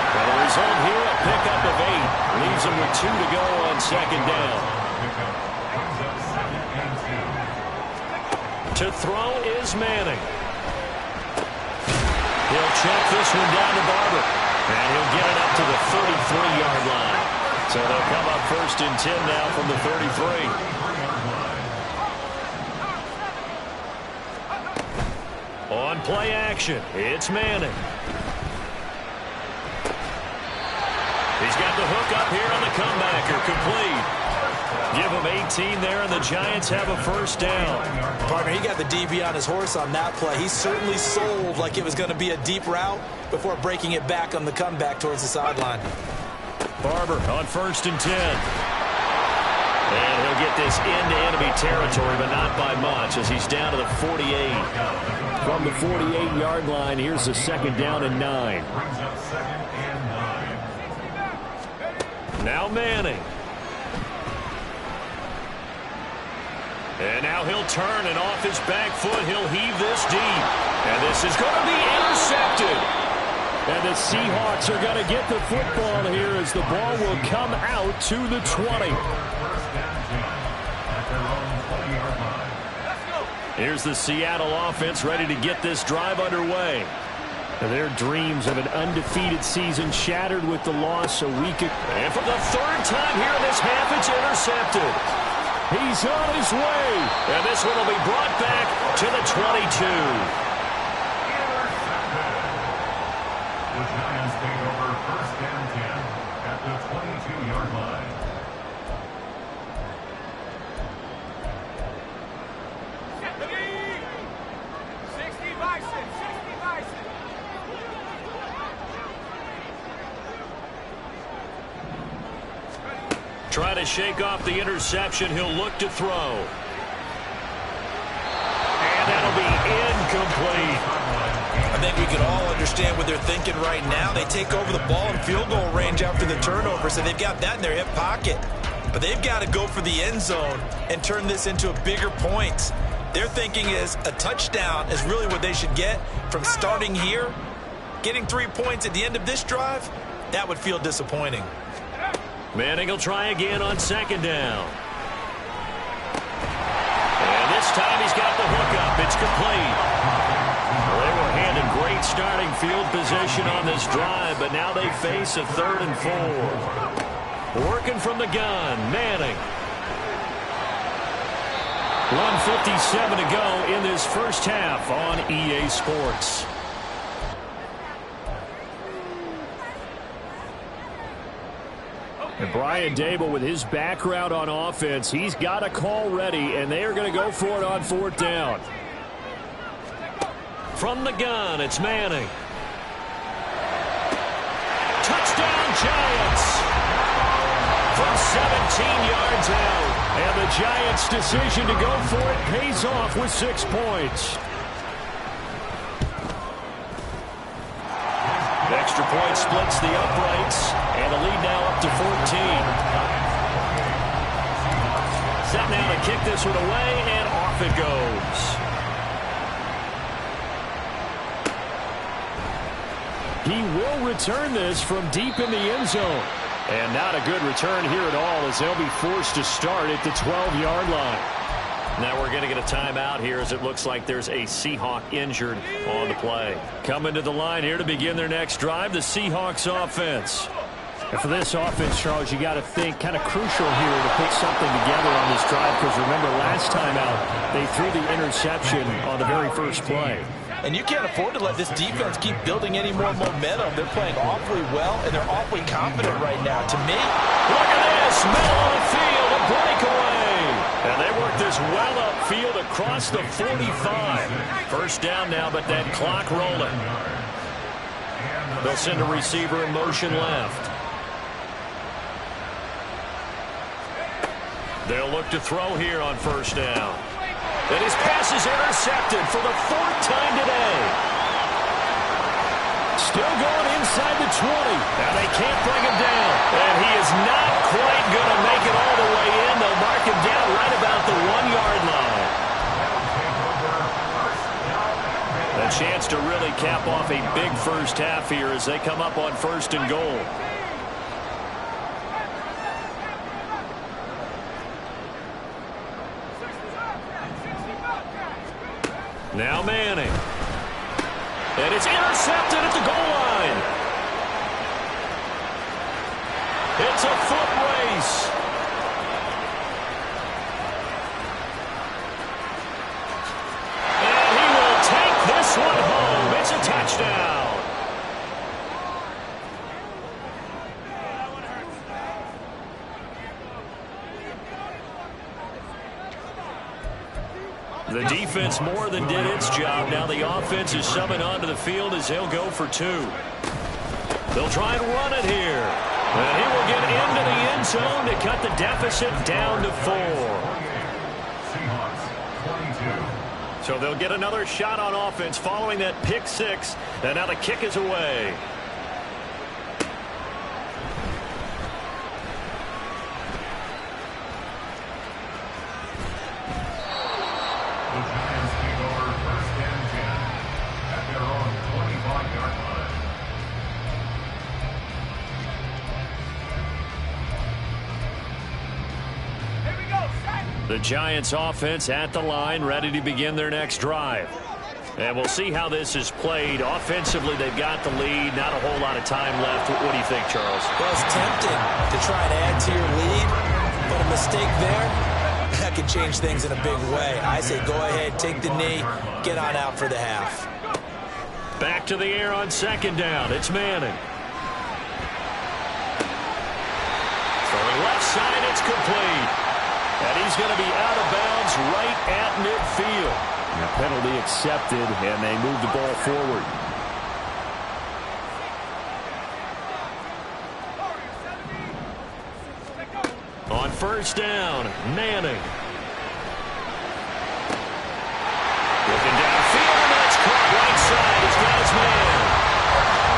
And the result here, a pickup of 8. Leaves them with 2 to go on second down. To throw is Manning. He'll check this one down to Barber. And he'll get it up to the 33-yard line. So they'll come up 1st and 10 now from the 33. On play action, it's Manning. He's got the hook up here on the comebacker, complete. Give him 18 there, and the Giants have a 1st down. Partner, he got the DB on his horse on that play. He certainly sold like it was going to be a deep route before breaking it back on the comeback towards the sideline. Barber on 1st and 10. And he'll get this into enemy territory, but not by much, as he's down to the 48. From the 48-yard line, here's the 2nd down and 9. Now Manning. And now he'll turn, and off his back foot, he'll heave this deep. And this is going to be intercepted. And the Seahawks are going to get the football here as the ball will come out to the 20. Here's the Seattle offense ready to get this drive underway. Their dreams of an undefeated season shattered with the loss a week ago. And for the 3rd time here in this half, it's intercepted. He's on his way. And this one will be brought back to the 22. The Giants take over 1st and 10 at the 22-yard line. Try to shake off the interception. He'll look to throw. And that'll be incomplete. I think we can all understand what they're thinking right now. They take over the ball in field goal range after the turnover, so they've got that in their hip pocket. But they've got to go for the end zone and turn this into a bigger point. Their thinking is a touchdown is really what they should get from starting here. Getting 3 points at the end of this drive, that would feel disappointing. Manning will try again on 2nd down. And this time he's got the hook up. It's complete. Well, they were handed great starting field position on this drive, but now they face a 3rd and 4. Working from the gun, Manning. 1:57 to go in this 1st half on EA Sports. And Brian Dable, with his background on offense, he's got a call ready, and they are going to go for it on 4th down. From the gun, it's Manning. Touchdown, Giants! From 17 yards out. And the Giants' decision to go for it pays off with 6 points. Extra point splits the uprights, and the lead now up to 14. Set now to kick this one away, and off it goes. He will return this from deep in the end zone. And not a good return here at all, as they'll be forced to start at the 12-yard line. Now we're going to get a timeout here, as it looks like there's a Seahawk injured on the play. Coming to the line here to begin their next drive, the Seahawks offense. And for this offense, Charles, you got to think kind of crucial here to put something together on this drive, because remember last time out, they threw the interception on the very first play. And you can't afford to let this defense keep building any more momentum. They're playing awfully well, and they're awfully confident right now. To me, look at this, middle of the field, a breakaway. And they work this well upfield across the 45. 1st down now, but that clock rolling. They'll send a receiver in motion left. They'll look to throw here on 1st down. And his pass is intercepted for the 4th time today. Still going inside the 20. Now they can't bring him down. And he is not quite going to make it all the way in. They'll mark him down right about the 1-yard line. A chance to really cap off a big 1st half here as they come up on 1st and goal. Now Manning. And it's intercepted at the goal line. It's a foot race. And he will take this one home. It's a touchdown. The defense more than did its job. Now the offense is summoned onto the field as he'll go for two. They'll try and run it here. And he will get into the end zone to cut the deficit down to 4. So they'll get another shot on offense following that pick 6. And now the kick is away. The Giants offense at the line, ready to begin their next drive. And we'll see how this is played. Offensively, they've got the lead. Not a whole lot of time left. What do you think, Charles? Well, it's tempting to try and add to your lead, but a mistake there, that can change things in a big way. I say go ahead, take the knee, get on out for the half. Back to the air on second down. It's Manning. Throwing left side, it's complete. And he's going to be out of bounds right at midfield. A penalty accepted, and they move the ball forward. On first down, Manning. Looking downfield, and that's caught right side. He's got his man.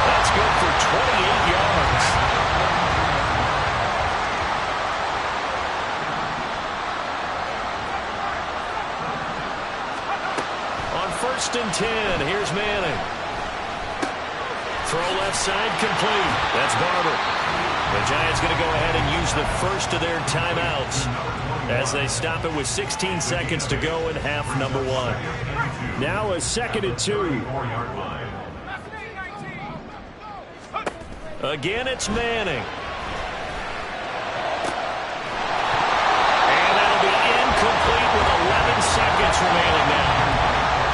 That's good for 28 yards. First and 10. Here's Manning. Throw left side complete. That's Barber. The Giants going to go ahead and use the first of their timeouts as they stop it with 16 seconds to go in half number 1. Now a second and 2. Again, it's Manning. And that'll be incomplete with 11 seconds remaining now.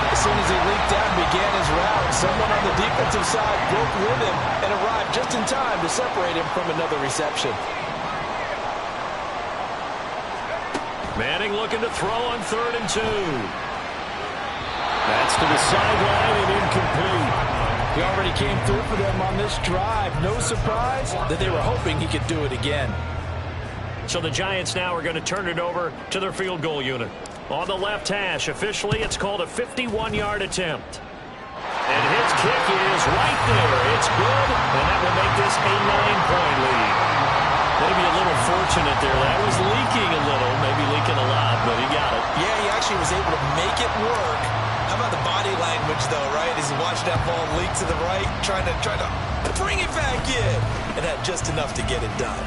As soon as he leaped out and began his route, someone on the defensive side broke with him and arrived just in time to separate him from another reception. Manning looking to throw on 3rd and 2. That's to the sideline and incomplete. He already came through for them on this drive. No surprise that they were hoping he could do it again. So the Giants now are going to turn it over to their field goal unit. On the left hash, officially, it's called a 51-yard attempt. And his kick is right there. It's good, and that will make this a 9-point lead. Maybe a little fortunate there. That was leaking a little, maybe leaking a lot, but he got it. Yeah, he actually was able to make it work. How about the body language, though, right? As he watched that ball leak to the right, trying to bring it back in, and had just enough to get it done.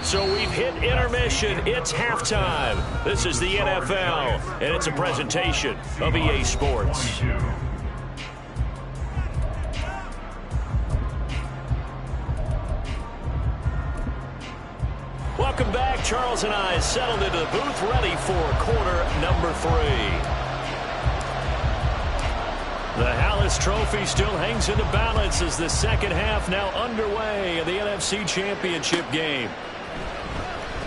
So we've hit intermission. It's halftime. This is the NFL, and it's a presentation of EA Sports. Welcome back. Charles and I settled into the booth, ready for quarter number 3. The Hallis Trophy still hangs in the balance as the second half now underway of the NFC Championship game.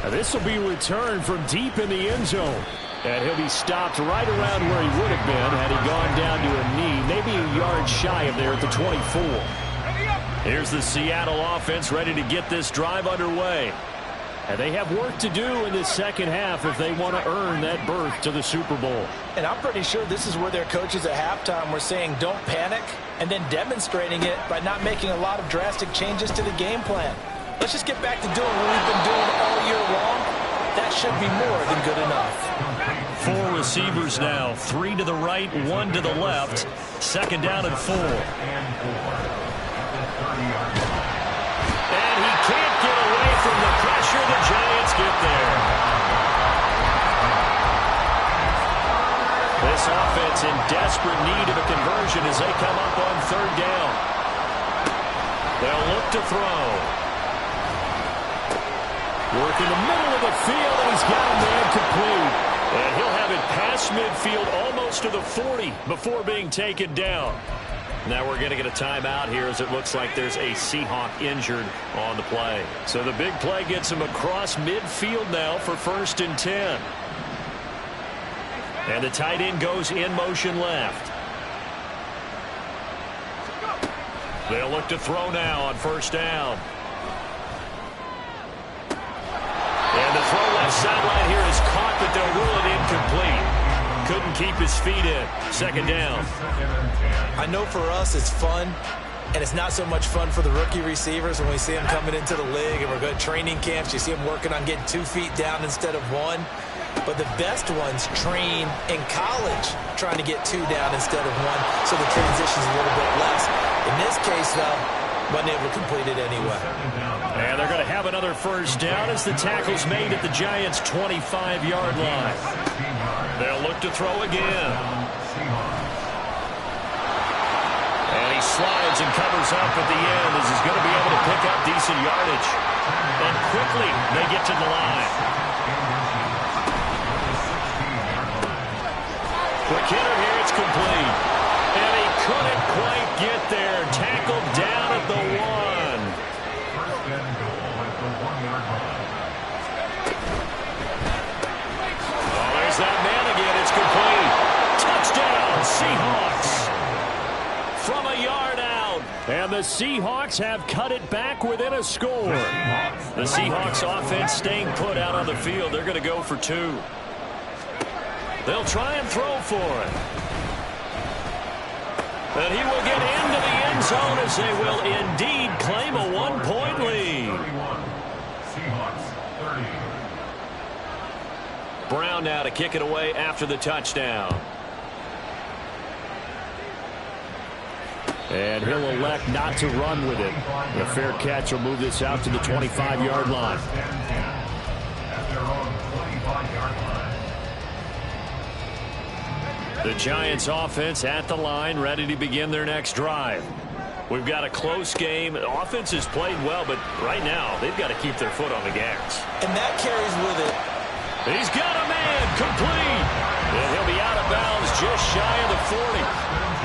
Now this will be returned from deep in the end zone. And he'll be stopped right around where he would have been had he gone down to a knee, maybe a yard shy of there at the 24. Here's the Seattle offense ready to get this drive underway. And they have work to do in this second half if they want to earn that berth to the Super Bowl. And I'm pretty sure this is where their coaches at halftime were saying don't panic, and then demonstrating it by not making a lot of drastic changes to the game plan. Let's just get back to doing what we've been doing all year long. That should be more than good enough. 4 receivers now, 3 to the right, 1 to the left. Second down and 4. And he can't get away from the pressure. The Giants get there. desperate need of a conversion as they come up on third down. They'll look to throw. Work in the middle of the field, and he's got a man complete. And he'll have it past midfield almost to the 40 before being taken down. Now we're going to get a timeout here as it looks like there's a Seahawk injured on the play. So the big play gets him across midfield now for 1st and 10. And the tight end goes in motion left. They'll look to throw now on 1st down. And the throw left sideline here is caught, but they'll rule it incomplete. Couldn't keep his feet in. 2nd down. I know for us it's fun, and it's not so much fun for the rookie receivers when we see them coming into the league and we're going to training camps. You see them working on getting 2 feet down instead of 1. But the best ones train in college trying to get 2 down instead of 1, so the transition's a little bit less. In this case, though, wasn't able to complete it anyway. And they're going to have another 1st down as the tackle's made at the Giants' 25-yard line. They'll look to throw again. And he slides and covers up at the end as he's going to be able to pick up decent yardage. And quickly they get to the line. Quick hitter here, it's complete. And he couldn't quite get there. Tackled down at the 1. Oh, there's that man again. It's complete. Touchdown, Seahawks. From a yard out. And the Seahawks have cut it back within a score. The Seahawks offense staying put out on the field. They're going to go for 2. They'll try and throw for it. And he will get into the end zone as they will indeed claim a 1-point lead. Brown now to kick it away after the touchdown. And he'll elect not to run with it. The fair catch will move this out to the 25-yard line. The Giants offense at the line, ready to begin their next drive. We've got a close game. The offense has played well, but right now they've got to keep their foot on the gas. And that carries with it. He's got a man complete. And he'll be out of bounds just shy of the 40.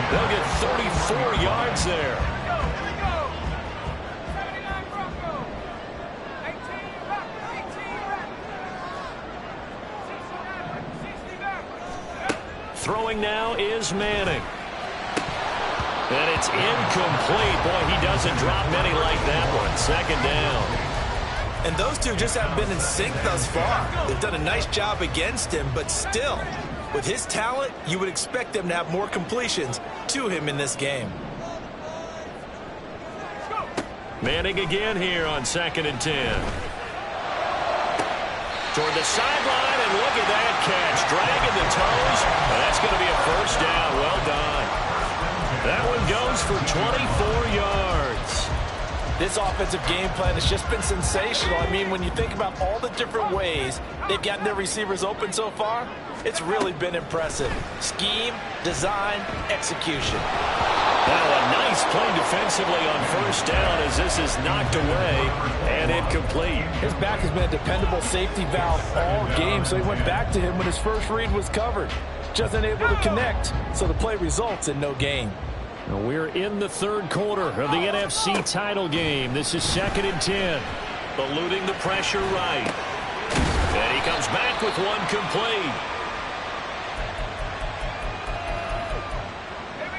They'll get 34 yards there. Throwing now is Manning. And it's incomplete. Boy, he doesn't drop many like that one. 2nd down. And those two just haven't been in sync thus far. They've done a nice job against him, but still, with his talent, you would expect them to have more completions to him in this game. Manning again here on 2nd and 10. Toward the sideline, and look at that catch. Dragging the toes. And that's going to be a 1st down. Well done. That one goes for 24 yards. This offensive game plan has just been sensational. I mean, when you think about all the different ways they've gotten their receivers open so far, it's really been impressive. Scheme, design, execution. Now a nice play defensively on 1st down as this is knocked away and incomplete. His back has been a dependable safety valve all game, so he went back to him when his first read was covered. Just unable to connect, so the play results in no gain. We're in the 3rd quarter of the NFC title game. This is 2nd and 10. Eluding the pressure right. And he comes back with one complete.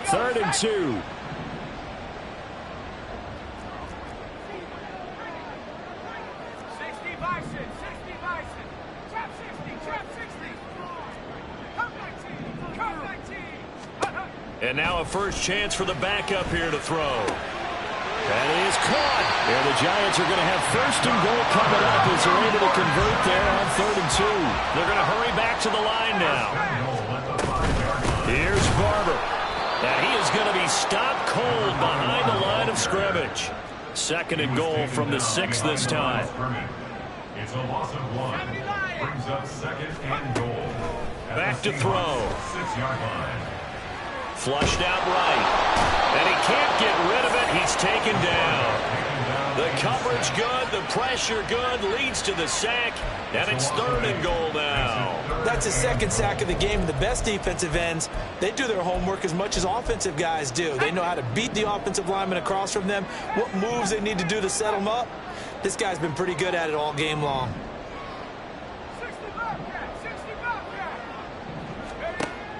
3rd and 2. And now a first chance for the backup here to throw. And he is caught. And the Giants are going to have 1st and goal coming up as they're able to convert there on 3rd and 2. They're going to hurry back to the line now. Here's Barber. And he is going to be stopped cold behind the line of scrimmage. 2nd and goal from the 6 this time. It's a loss of 1. Brings up 2nd and goal. Back to throw. 6-yard line. Flushed out right. And he can't get rid of it. He's taken down. The coverage good, the pressure good, leads to the sack, and it's 3rd and goal now. That's his 2nd sack of the game. The best defensive ends, they do their homework as much as offensive guys do. They know how to beat the offensive lineman across from them, what moves they need to do to set them up. This guy's been pretty good at it all game long.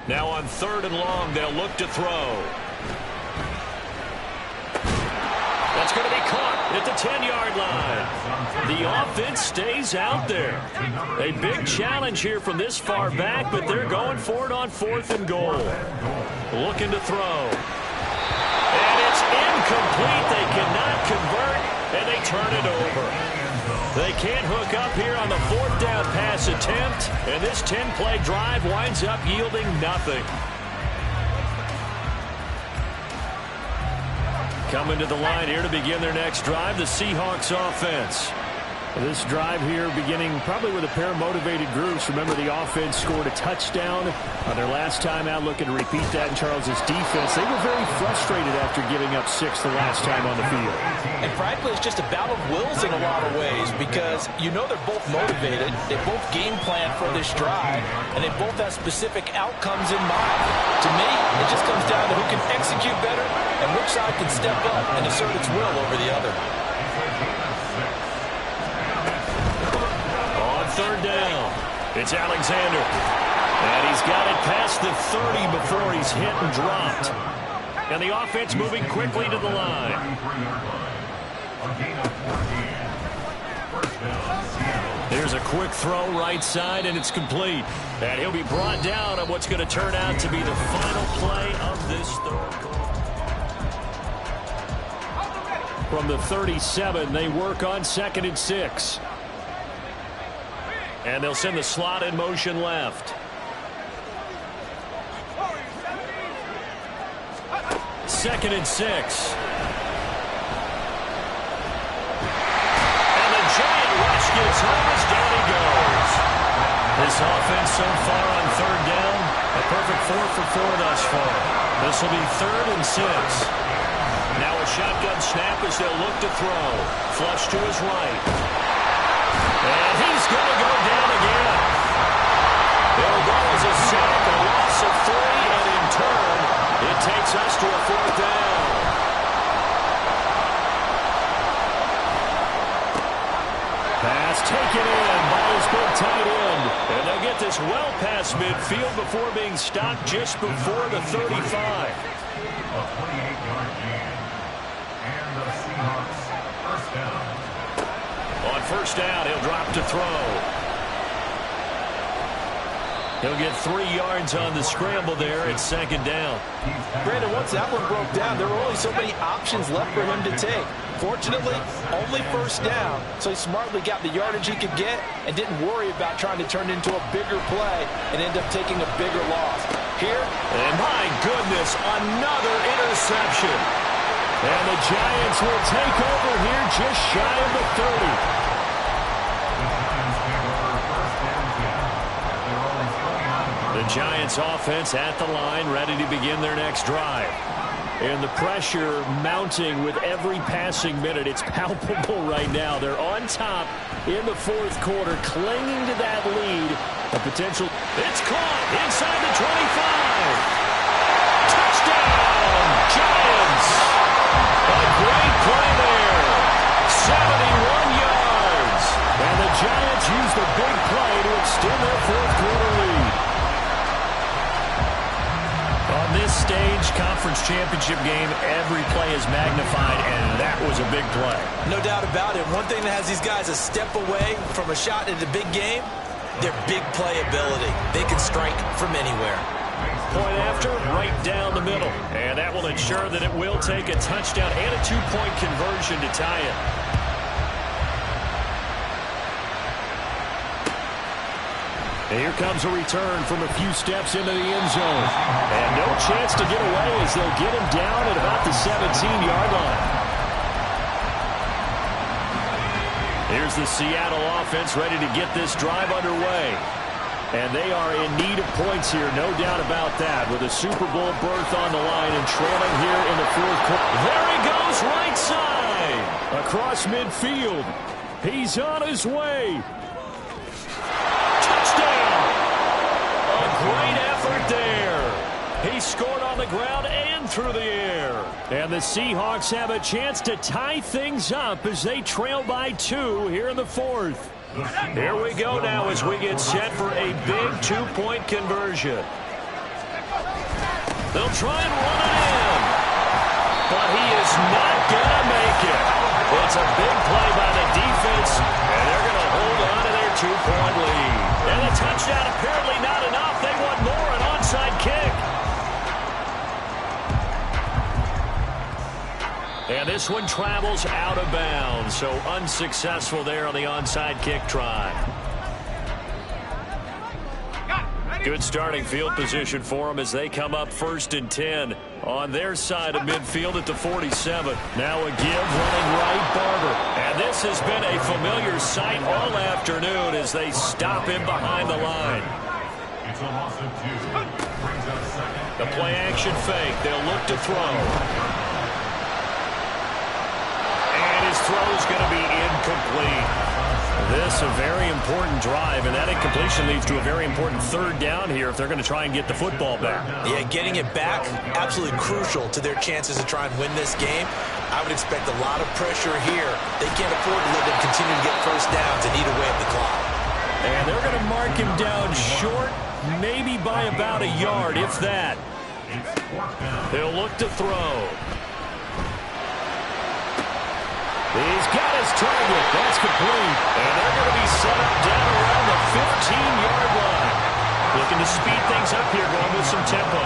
Now on 3rd and long, they'll look to throw. That's going to be caught at the 10-yard line. The offense stays out there. A big challenge here from this far back, but they're going for it on 4th and goal. Looking to throw. And it's incomplete. They cannot convert, and they turn it over. They can't hook up here on the 4th down pass attempt, and this 10-play drive winds up yielding nothing. Coming to the line here to begin their next drive, the Seahawks offense. This drive here beginning probably with a pair of motivated groups. Remember, the offense scored a touchdown on their last time out, looking to repeat that in Charles's defense. They were very frustrated after giving up 6 the last time on the field. And frankly, it's just a battle of wills in a lot of ways because you know they're both motivated. They both game plan for this drive, and they both have specific outcomes in mind. To me, it just comes down to who can execute better and which side can step up and assert its will over the other. 3rd down. It's Alexander. And he's got it past the 30 before he's hit and dropped. And the offense moving quickly to the line. There's a quick throw right side, and it's complete. And he'll be brought down on what's going to turn out to be the final play of this 3rd quarter. From the 37, they work on 2nd and 6. And they'll send the slot in motion left. 2nd and 6. And the giant rush gets home as down he goes. This offense so far on 3rd down, a perfect 4 for 4 thus far. This will be 3rd and 6. Now a shotgun snap as they'll look to throw. Flush to his right. And he's going to go down again. It'll go as a sack, a loss of 3, and in turn, it takes us to a 4th down. Pass taken in by his big tight end. And they'll get this well past midfield before being stopped just before the 35. A 28-yard gain. And the Seahawks 1st down. On 1st down, he'll drop to throw. He'll get 3 yards on the scramble there at 2nd down. Brandon, once that one broke down, there were only so many options left for him to take. Fortunately, only 1st down, so he smartly got the yardage he could get and didn't worry about trying to turn it into a bigger play and end up taking a bigger loss. Here, and my goodness, another interception. And the Giants will take over here just shy of the 30. The Giants offense at the line, ready to begin their next drive. And the pressure mounting with every passing minute. It's palpable right now. They're on top in the 4th quarter, clinging to that lead. A potential. It's caught inside the 25. Touchdown, Giants. A great play there. 71 yards. And the Giants use the big play to extend their 4th quarter lead. On this stage, conference championship game, every play is magnified, and that was a big play. No doubt about it. One thing that has these guys a step away from a shot at the big game, their big play ability. They can strike from anywhere. Point after, right down the middle. And that will ensure that it will take a touchdown and a 2-point conversion to tie it. And here comes a return from a few steps into the end zone. And no chance to get away as they'll get him down at about the 17-yard line. Here's the Seattle offense ready to get this drive underway. And they are in need of points here, no doubt about that, with a Super Bowl berth on the line and trailing here in the fourth quarter. There he goes, right side, across midfield. He's on his way. Touchdown! A great effort there. He scored on the ground and through the air. And the Seahawks have a chance to tie things up as they trail by 2 here in the fourth. Here we go now as we get set for a big 2-point conversion. They'll try and run it in, but he is not going to make it. It's a big play by the defense, and they're going to hold on to their 2-point lead. And the touchdown apparently not enough. They want more, an onside kick. And this one travels out of bounds, so unsuccessful there on the onside kick try. Good starting field position for them as they come up 1st and 10 on their side of midfield at the 47. Now a give, running right, Barber. And this has been a familiar sight all afternoon as they stop him behind the line. It's a loss of 2. Brings up second. The play action fake. They'll look to throw. His throw is going to be incomplete. This a very important drive, and that incompletion leads to a very important 3rd down here if they're going to try and get the football back. Yeah, getting it back, absolutely crucial to their chances to try and win this game. I would expect a lot of pressure here. They can't afford to let them continue to get 1st downs and eat away at the clock. And they're going to mark him down short, maybe by about a yard, if that. They'll look to throw. He's got his target. That's complete. And they're going to be set up down around the 15-yard line. Looking to speed things up here, going with some tempo.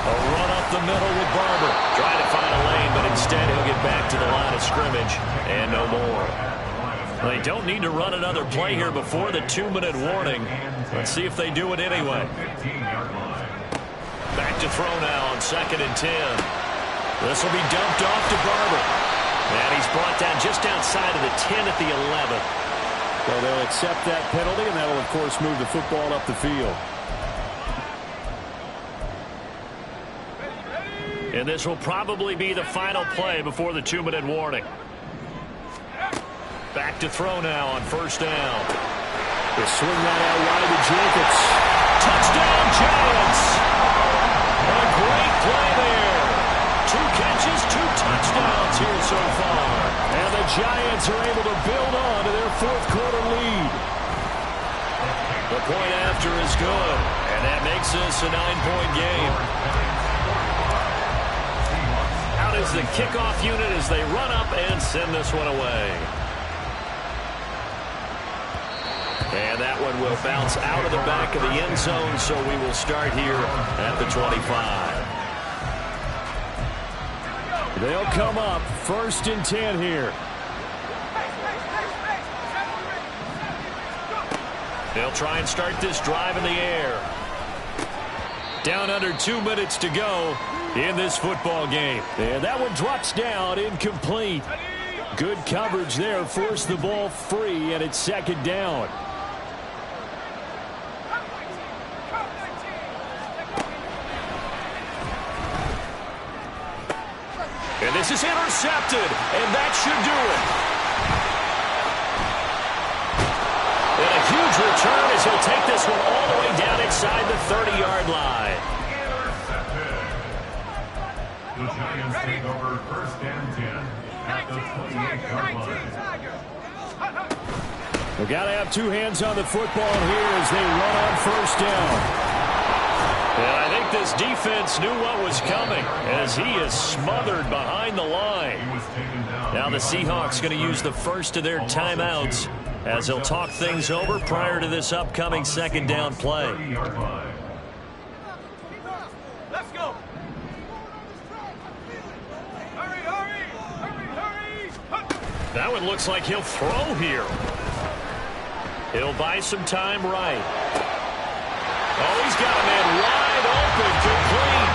A run up the middle with Barber. Trying to find a lane, but instead he'll get back to the line of scrimmage. And no more. They don't need to run another play here before the 2-minute warning. Let's see if they do it anyway. Back to throw now on 2nd and 10. This will be dumped off to Barber. And he's brought down just outside of the 10 at the 11. Well, they'll accept that penalty, and that will, of course, move the football up the field. And this will probably be the final play before the 2-minute warning. Back to throw now on 1st down. They swing that out wide to Jacobs. Touchdown, Giants! A great play there. 2 catches, 2 touchdowns here so far. And the Giants are able to build on to their 4th quarter lead. The point after is good, and that makes this a 9-point game. Out is the kickoff unit as they run up and send this one away. And that one will bounce out of the back of the end zone, so we will start here at the 25. They'll come up 1st and 10 here. They'll try and start this drive in the air. Down under 2 minutes to go in this football game. And that one drops down, incomplete. Good coverage there, forced the ball free, and it's 2nd down. And this is intercepted, and that should do it. And a huge return as he'll take this one all the way down inside the 30-yard line. The Giants take over 1st and 10 at the 28-yard line. They've got to have 2 hands on the football here as they run on 1st down. And I think this defense knew what was coming as he is smothered behind the line. Now the Seahawks going to use the first of their timeouts as they'll talk things over prior to this upcoming 2nd down play. Let's go. Hurry, hurry, hurry, hurry. That one looks like he'll throw here. He'll buy some time right. Oh, he's got a man wide open, complete.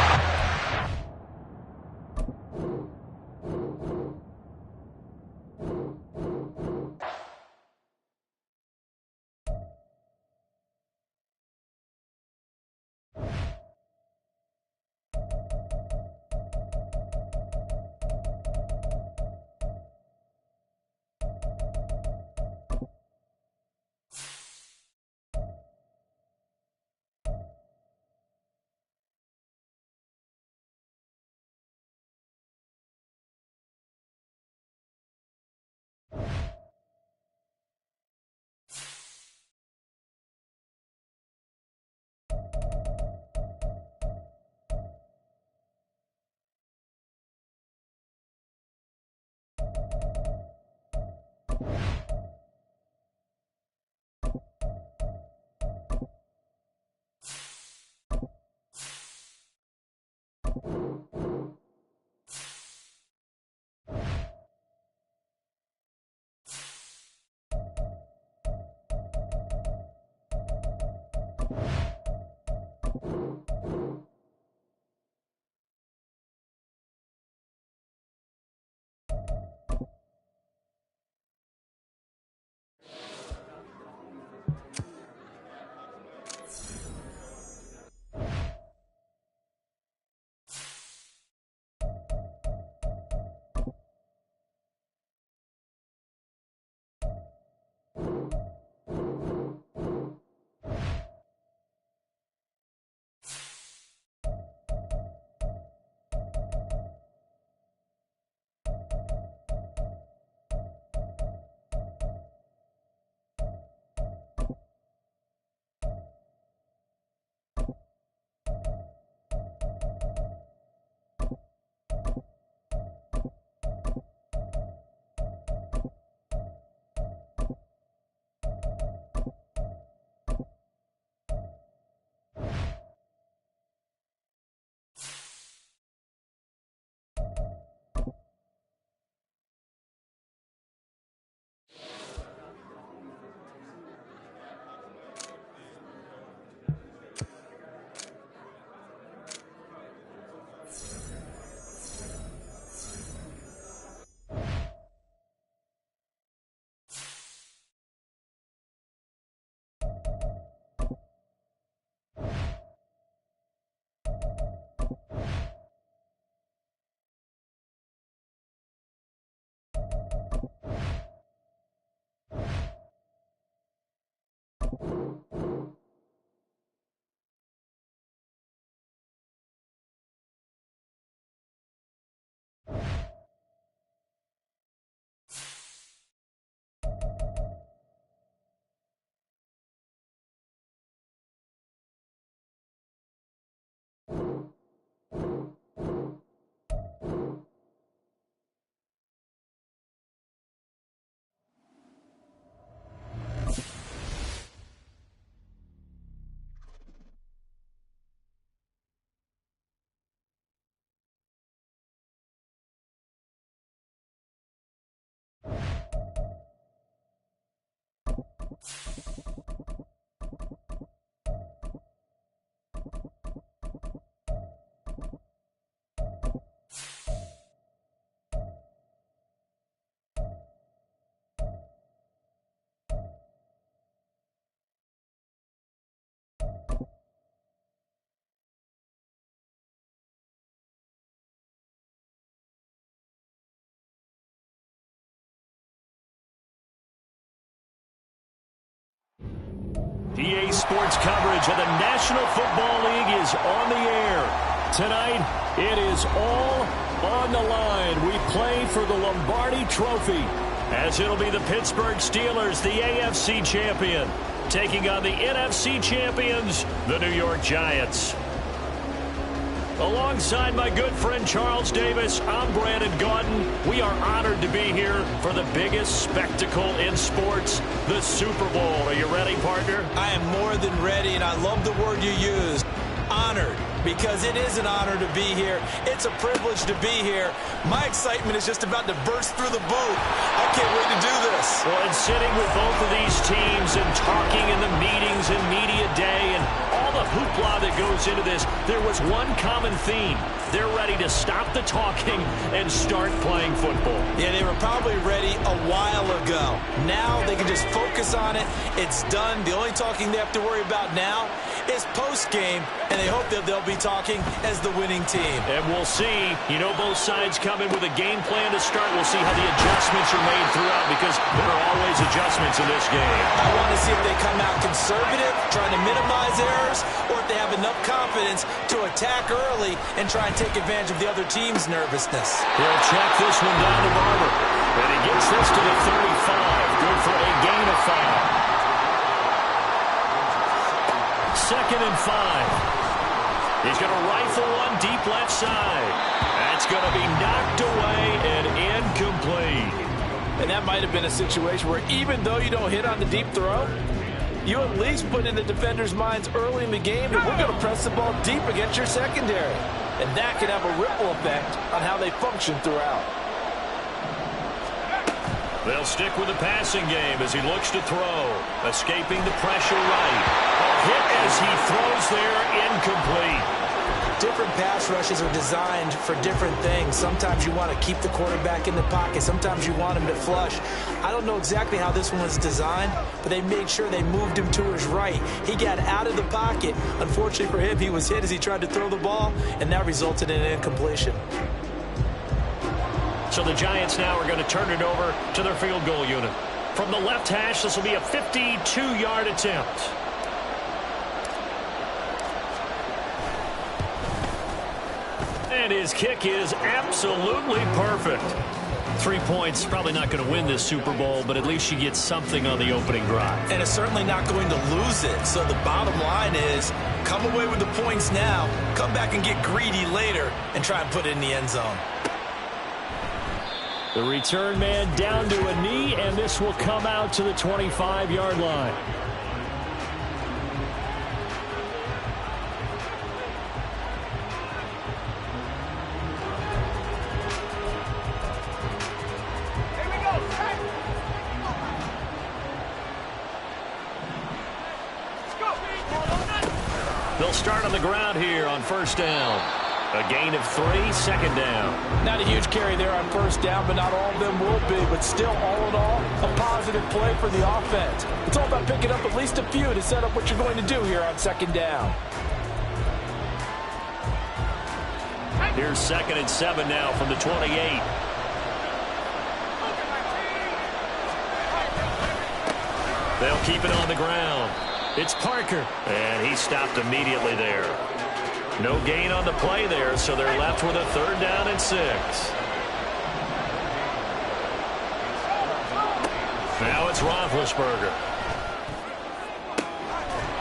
EA Sports coverage of the National Football League is on the air. Tonight, it is all on the line. We play for the Lombardi Trophy, as it'll be the Pittsburgh Steelers, the AFC champion, taking on the NFC champions, the New York Giants. Alongside my good friend Charles Davis, I'm Brandon Gaudin. We are honored to be here for the biggest spectacle in sports, the Super Bowl. Are you ready, partner? I am more than ready, and I love the word you used, honored, because it is an honor to be here. It's a privilege to be here. My excitement is just about to burst through the booth. I can't wait to do this. Well, and sitting with both of these teams and talking in the meetings and media day and all the hoopla that goes into this, there was one common theme. They're ready to stop the talking and start playing football. Yeah, they were probably ready a while ago. Now they can just focus on it. It's done. The only talking they have to worry about now is post-game, and they hope that they'll be talking as the winning team. And we'll see. You know, both sides come in with a game plan to start. We'll see how the adjustments are made throughout, because there are always adjustments in this game. I want to see if they come out conservative, trying to minimize errors, or if they have enough confidence to attack early and try and take advantage of the other team's nervousness. He'll check this one down to Barber. And he gets this to the 35. Good for a gain of 5. 2nd and 5. He's going to rifle one deep left side. That's going to be knocked away and incomplete. And that might have been a situation where even though you don't hit on the deep throw, you at least put in the defender's minds early in the game that we're going to press the ball deep against your secondary. And that can have a ripple effect on how they function throughout. They'll stick with the passing game as he looks to throw. Escaping the pressure right. A hit as he throws there, incomplete. Different pass rushes are designed for different things. Sometimes you want to keep the quarterback in the pocket. Sometimes you want him to flush. I don't know exactly how this one was designed, but they made sure they moved him to his right. He got out of the pocket. Unfortunately for him, he was hit as he tried to throw the ball, and that resulted in an incompletion. So the Giants now are going to turn it over to their field goal unit. From the left hash, this will be a 52-yard attempt. And his kick is absolutely perfect. 3 points, probably not going to win this Super Bowl, but at least you get something on the opening drive. And it's certainly not going to lose it. So the bottom line is, come away with the points now, come back and get greedy later, and try and put it in the end zone. The return man down to a knee, and this will come out to the 25-yard line. They'll start on the ground here on first down. A gain of 3, second down. Not a huge carry there on first down, but not all of them will be. But still, all in all, a positive play for the offense. It's all about picking up at least a few to set up what you're going to do here on second down. Here's 2nd and 7 now from the 28. They'll keep it on the ground. It's Parker, and he stopped immediately there. No gain on the play there, so they're left with a 3rd down and 6. Now it's Roethlisberger.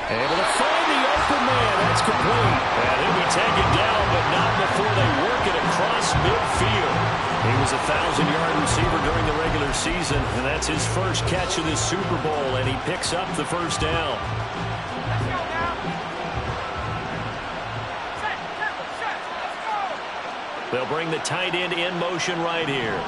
Able to find the open man. That's complete. And he'll be taken down, but not before they work it across midfield. He was a 1,000-yard receiver during the regular season, and that's his first catch of this Super Bowl, and he picks up the first down. They'll bring the tight end in motion right here.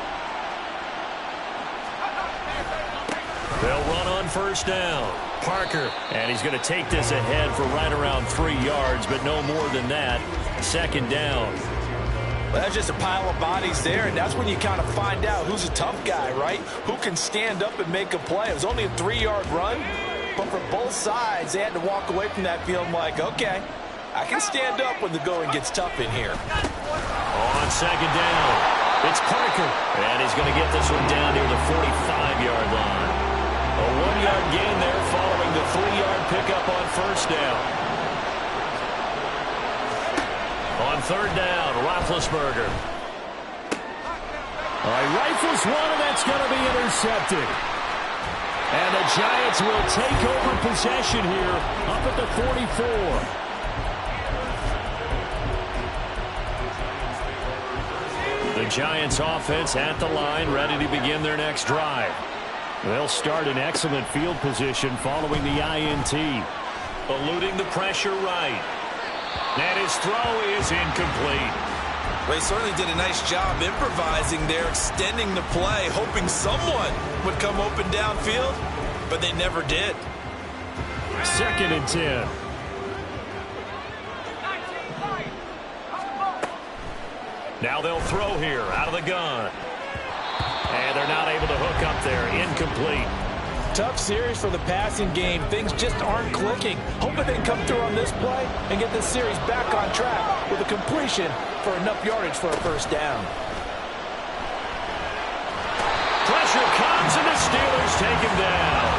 They'll run on first down. Parker, and he's going to take this ahead for right around 3 yards, but no more than that. 2nd down. Well, that's just a pile of bodies there, and that's when you kind of find out who's a tough guy, right? Who can stand up and make a play. It was only a 3-yard run, but for both sides, they had to walk away from that field like, okay, I can stand up when the going gets tough in here. On 2nd down, it's Parker, and he's going to get this one down near the 45-yard line. A 1-yard gain there following the 3-yard pickup on first down. On 3rd down, Roethlisberger. All right, rifles one, and that's going to be intercepted. And the Giants will take over possession here up at the 44. The Giants offense at the line, ready to begin their next drive. They'll start in excellent field position following the INT. Eluding the pressure right. And his throw is incomplete. They certainly did a nice job improvising there, extending the play, hoping someone would come open downfield, but they never did. 2nd and 10. Now they'll throw here out of the gun. And they're not able to hook up there. Incomplete. Tough series for the passing game. Things just aren't clicking. Hoping they can come through on this play and get this series back on track with a completion for enough yardage for a first down. Pressure comes, and the Steelers take him down.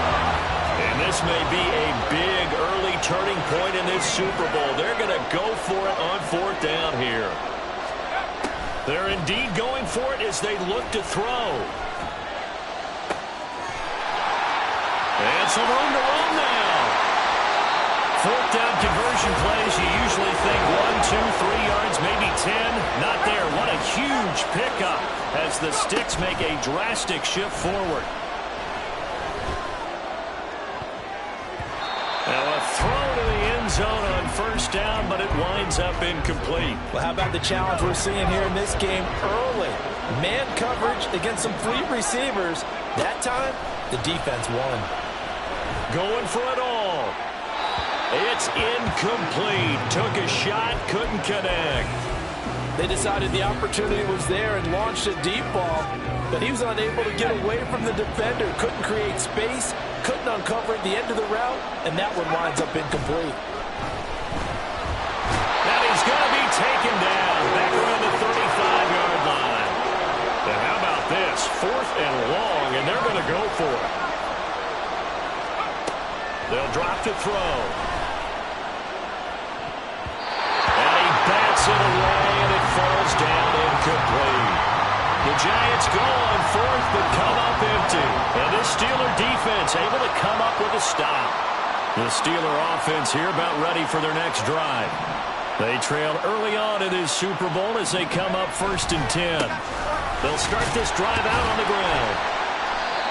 And this may be a big early turning point in this Super Bowl. They're going to go for it on 4th down here. They're indeed going for it as they look to throw. And some room to run now. Fourth down conversion plays, you usually think 1, 2, 3 yards, maybe 10. Not there. What a huge pickup as the Sticks make a drastic shift forward. Now a throw to the end zone on first down, but it winds up incomplete. Well, how about the challenge we're seeing here in this game early? Man coverage against some fleet receivers. That time, the defense won. Going for it all. It's incomplete. Took a shot, couldn't connect. They decided the opportunity was there and launched a deep ball, but he was unable to get away from the defender. Couldn't create space, couldn't uncover at the end of the route, and that one winds up incomplete. Now he's going to be taken down back around the 35-yard line. And how about this? 4th and long, and they're going to go for it. They'll drop to throw. And he bats it away, and it falls down incomplete. The Giants go on 4th, but come up empty. And this Steeler defense able to come up with a stop. The Steeler offense here about ready for their next drive. They trail early on in this Super Bowl as they come up 1st and 10. They'll start this drive out on the ground.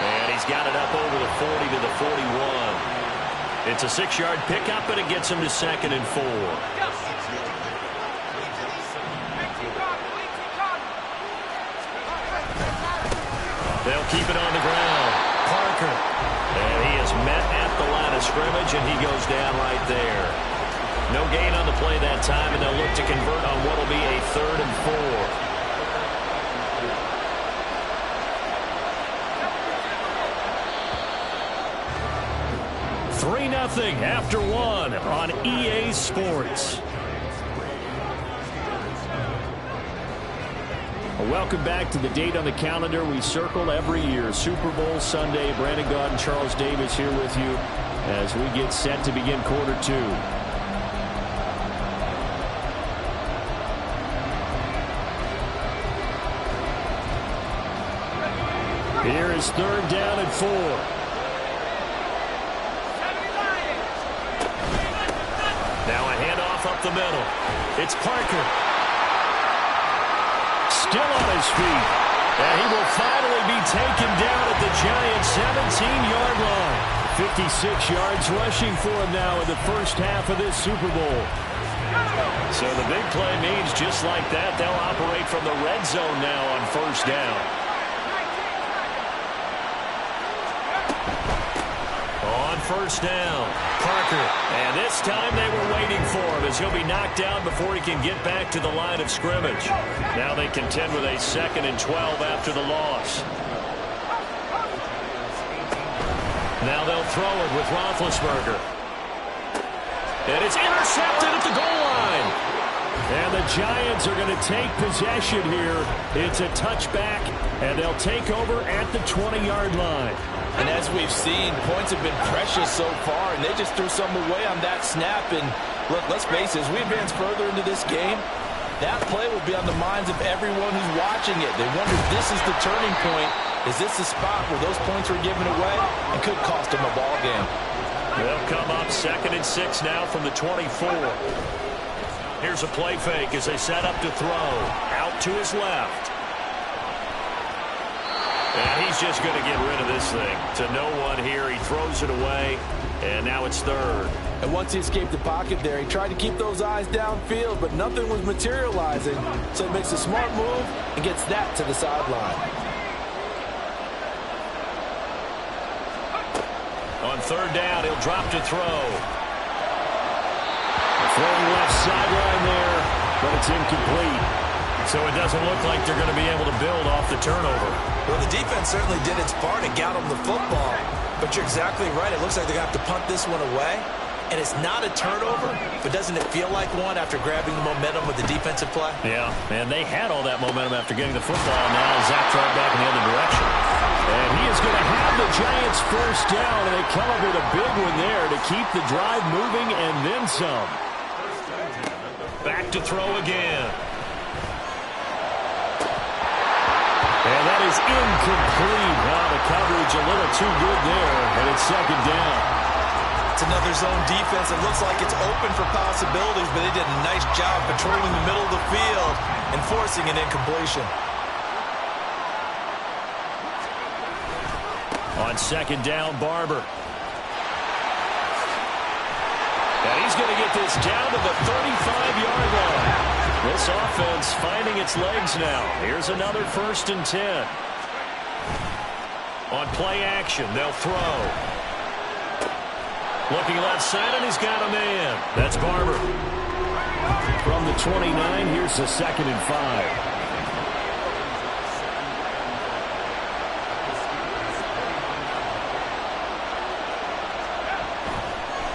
And he's got it up over the 40 to the 41. It's a 6-yard pickup, and it gets him to 2nd and 4. They'll keep it on the ground. Parker. And he is met at the line of scrimmage, and he goes down right there. No gain on the play that time, and they'll look to convert on what will be a 3rd and 4. 3-0 after 1 on EA Sports. Welcome back to the date on the calendar we circle every year. Super Bowl Sunday. Brandon Gaud and Charles Davis here with you as we get set to begin quarter 2. Here is 3rd down and 4. Now a handoff up the middle. It's Parker. Still on his feet. And he will finally be taken down at the Giants' 17-yard line. 56 yards rushing for him now in the first half of this Super Bowl. So the big play means just like that, they'll operate from the red zone now on first down. On first down, Parker. And this time they were waiting for him as he'll be knocked down before he can get back to the line of scrimmage. Now they contend with a 2nd and 12 after the loss. Now they'll throw it with Roethlisberger. And it's intercepted at the goal line. And the Giants are going to take possession here. It's a touchback, and they'll take over at the 20-yard line. And as we've seen, points have been precious so far, and they just threw some away on that snap. And look, let's face it, as we advance further into this game, that play will be on the minds of everyone who's watching it. They wonder if this is the turning point. Is this the spot where those points were given away and could cost them a ball game? They'll come up 2nd and 6 now from the 24. Here's a play fake as they set up to throw. Out to his left. And he's just going to get rid of this thing. To no one here. He throws it away. And now it's 3rd. And once he escaped the pocket there, he tried to keep those eyes downfield, but nothing was materializing. So he makes a smart move and gets that to the sideline. On 3rd down, he'll drop to throw. Throwing left sideline there, but it's incomplete. So it doesn't look like they're going to be able to build off the turnover. Well, the defense certainly did its part and got them the football. But you're exactly right. It looks like they're going to have to punt this one away. And it's not a turnover, but doesn't it feel like one after grabbing the momentum with the defensive play? Yeah, and they had all that momentum after getting the football. Now Zach drive back in the other direction. And he is going to have the Giants first down, and they come up with a big one there to keep the drive moving and then some. Back to throw again. And that is incomplete. Now the coverage a little too good there, and it's 2nd down. It's another zone defense. It looks like it's open for possibilities, but they did a nice job controlling the middle of the field and forcing an incompletion. On second down, Barber. And he's going to get this down to the 35-yard line. This offense finding its legs now. Here's another 1st and 10. On play action, they'll throw. Looking left side, and he's got a man. That's Barber. From the 29, here's the 2nd and 5.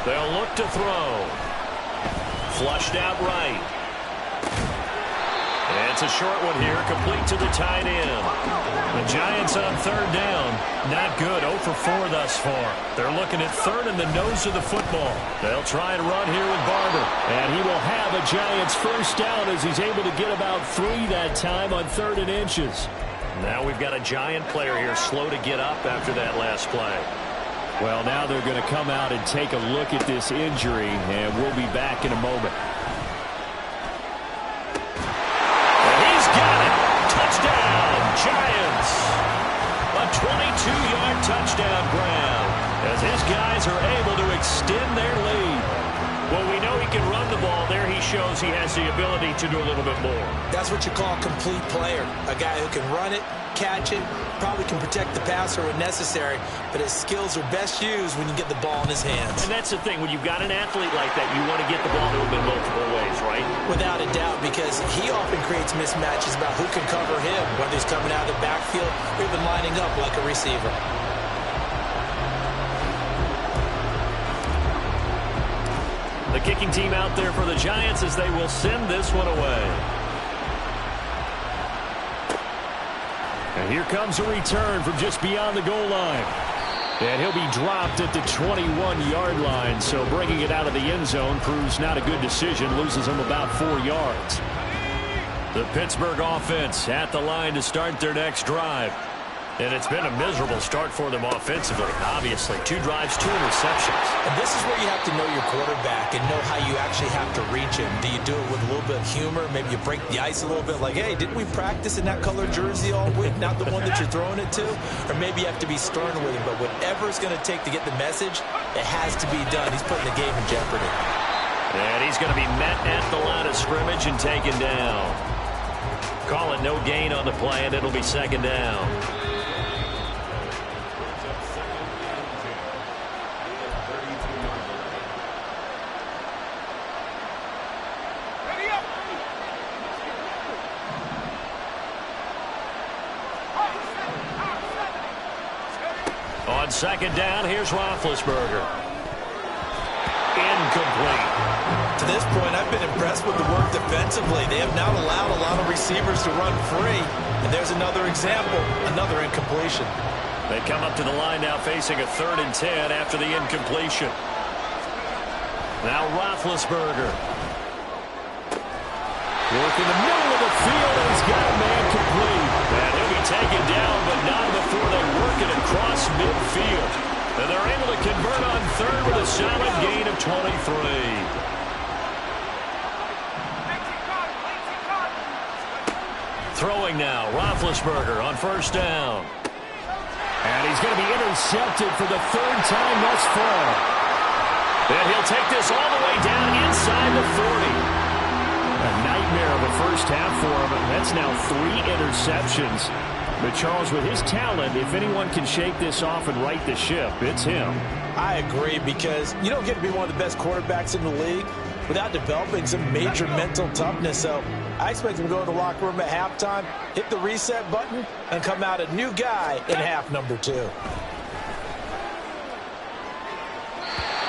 They'll look to throw. Flushed out right. And it's a short one here, complete to the tight end. The Giants on 3rd down. Not good, 0 for 4 thus far. They're looking at 3rd and the nose of the football. They'll try and run here with Barber. And he will have a Giants 1st down as he's able to get about 3 that time on 3rd and inches. Now we've got a Giant player here slow to get up after that last play. Well, now they're going to come out and take a look at this injury, and we'll be back in a moment. And he's got it. Touchdown, Giants. A 22-yard touchdown grab as his guys are able to extend their lead. Well, we know he can run the ball. There he shows he has the ability to do a little bit more. That's what you call a complete player. A guy who can run it, catch it, probably can protect the passer when necessary, but his skills are best used when you get the ball in his hands. And that's the thing. When you've got an athlete like that, you want to get the ball to him in multiple ways, right? Without a doubt, because he often creates mismatches about who can cover him, whether he's coming out of the backfield or even lining up like a receiver. The kicking team out there for the Giants as they will send this one away. And here comes a return from just beyond the goal line. And he'll be dropped at the 21-yard line, so bringing it out of the end zone proves not a good decision, loses him about 4 yards. The Pittsburgh offense at the line to start their next drive. And it's been a miserable start for them offensively, obviously. 2 drives, 2 interceptions. And this is where you have to know your quarterback and know how you actually have to reach him. Do you do it with a little bit of humor? Maybe you break the ice a little bit like, hey, didn't we practice in that color jersey all week? Not the one that you're throwing it to? Or maybe you have to be stern with him. But whatever it's going to take to get the message, it has to be done. He's putting the game in jeopardy. And he's going to be met at the line of scrimmage and taken down. Call it no gain on the play, and it'll be 2nd down. On 2nd down, here's Roethlisberger. Incomplete. To this point, I've been impressed with the work defensively. They have now allowed a lot of receivers to run free. And there's another example, another incompletion. They come up to the line now facing a 3rd and 10 after the incompletion. Now Roethlisberger. Work in the middle of the field, and he's got a man complete. And he'll be taken down, but not before they work it across midfield. And they're able to convert on 3rd with a solid gain of 23. Throwing now, Roethlisberger on 1st down. And he's going to be intercepted for the 3rd time thus far. And he'll take this all the way down inside the 40. A nightmare of a first half for him. That's now 3 interceptions. But Charles, with his talent, if anyone can shake this off and right the ship, it's him. I agree, because you don't get to be one of the best quarterbacks in the league without developing some major mental toughness. So I expect him to go to the locker room at halftime, hit the reset button, and come out a new guy in half number 2.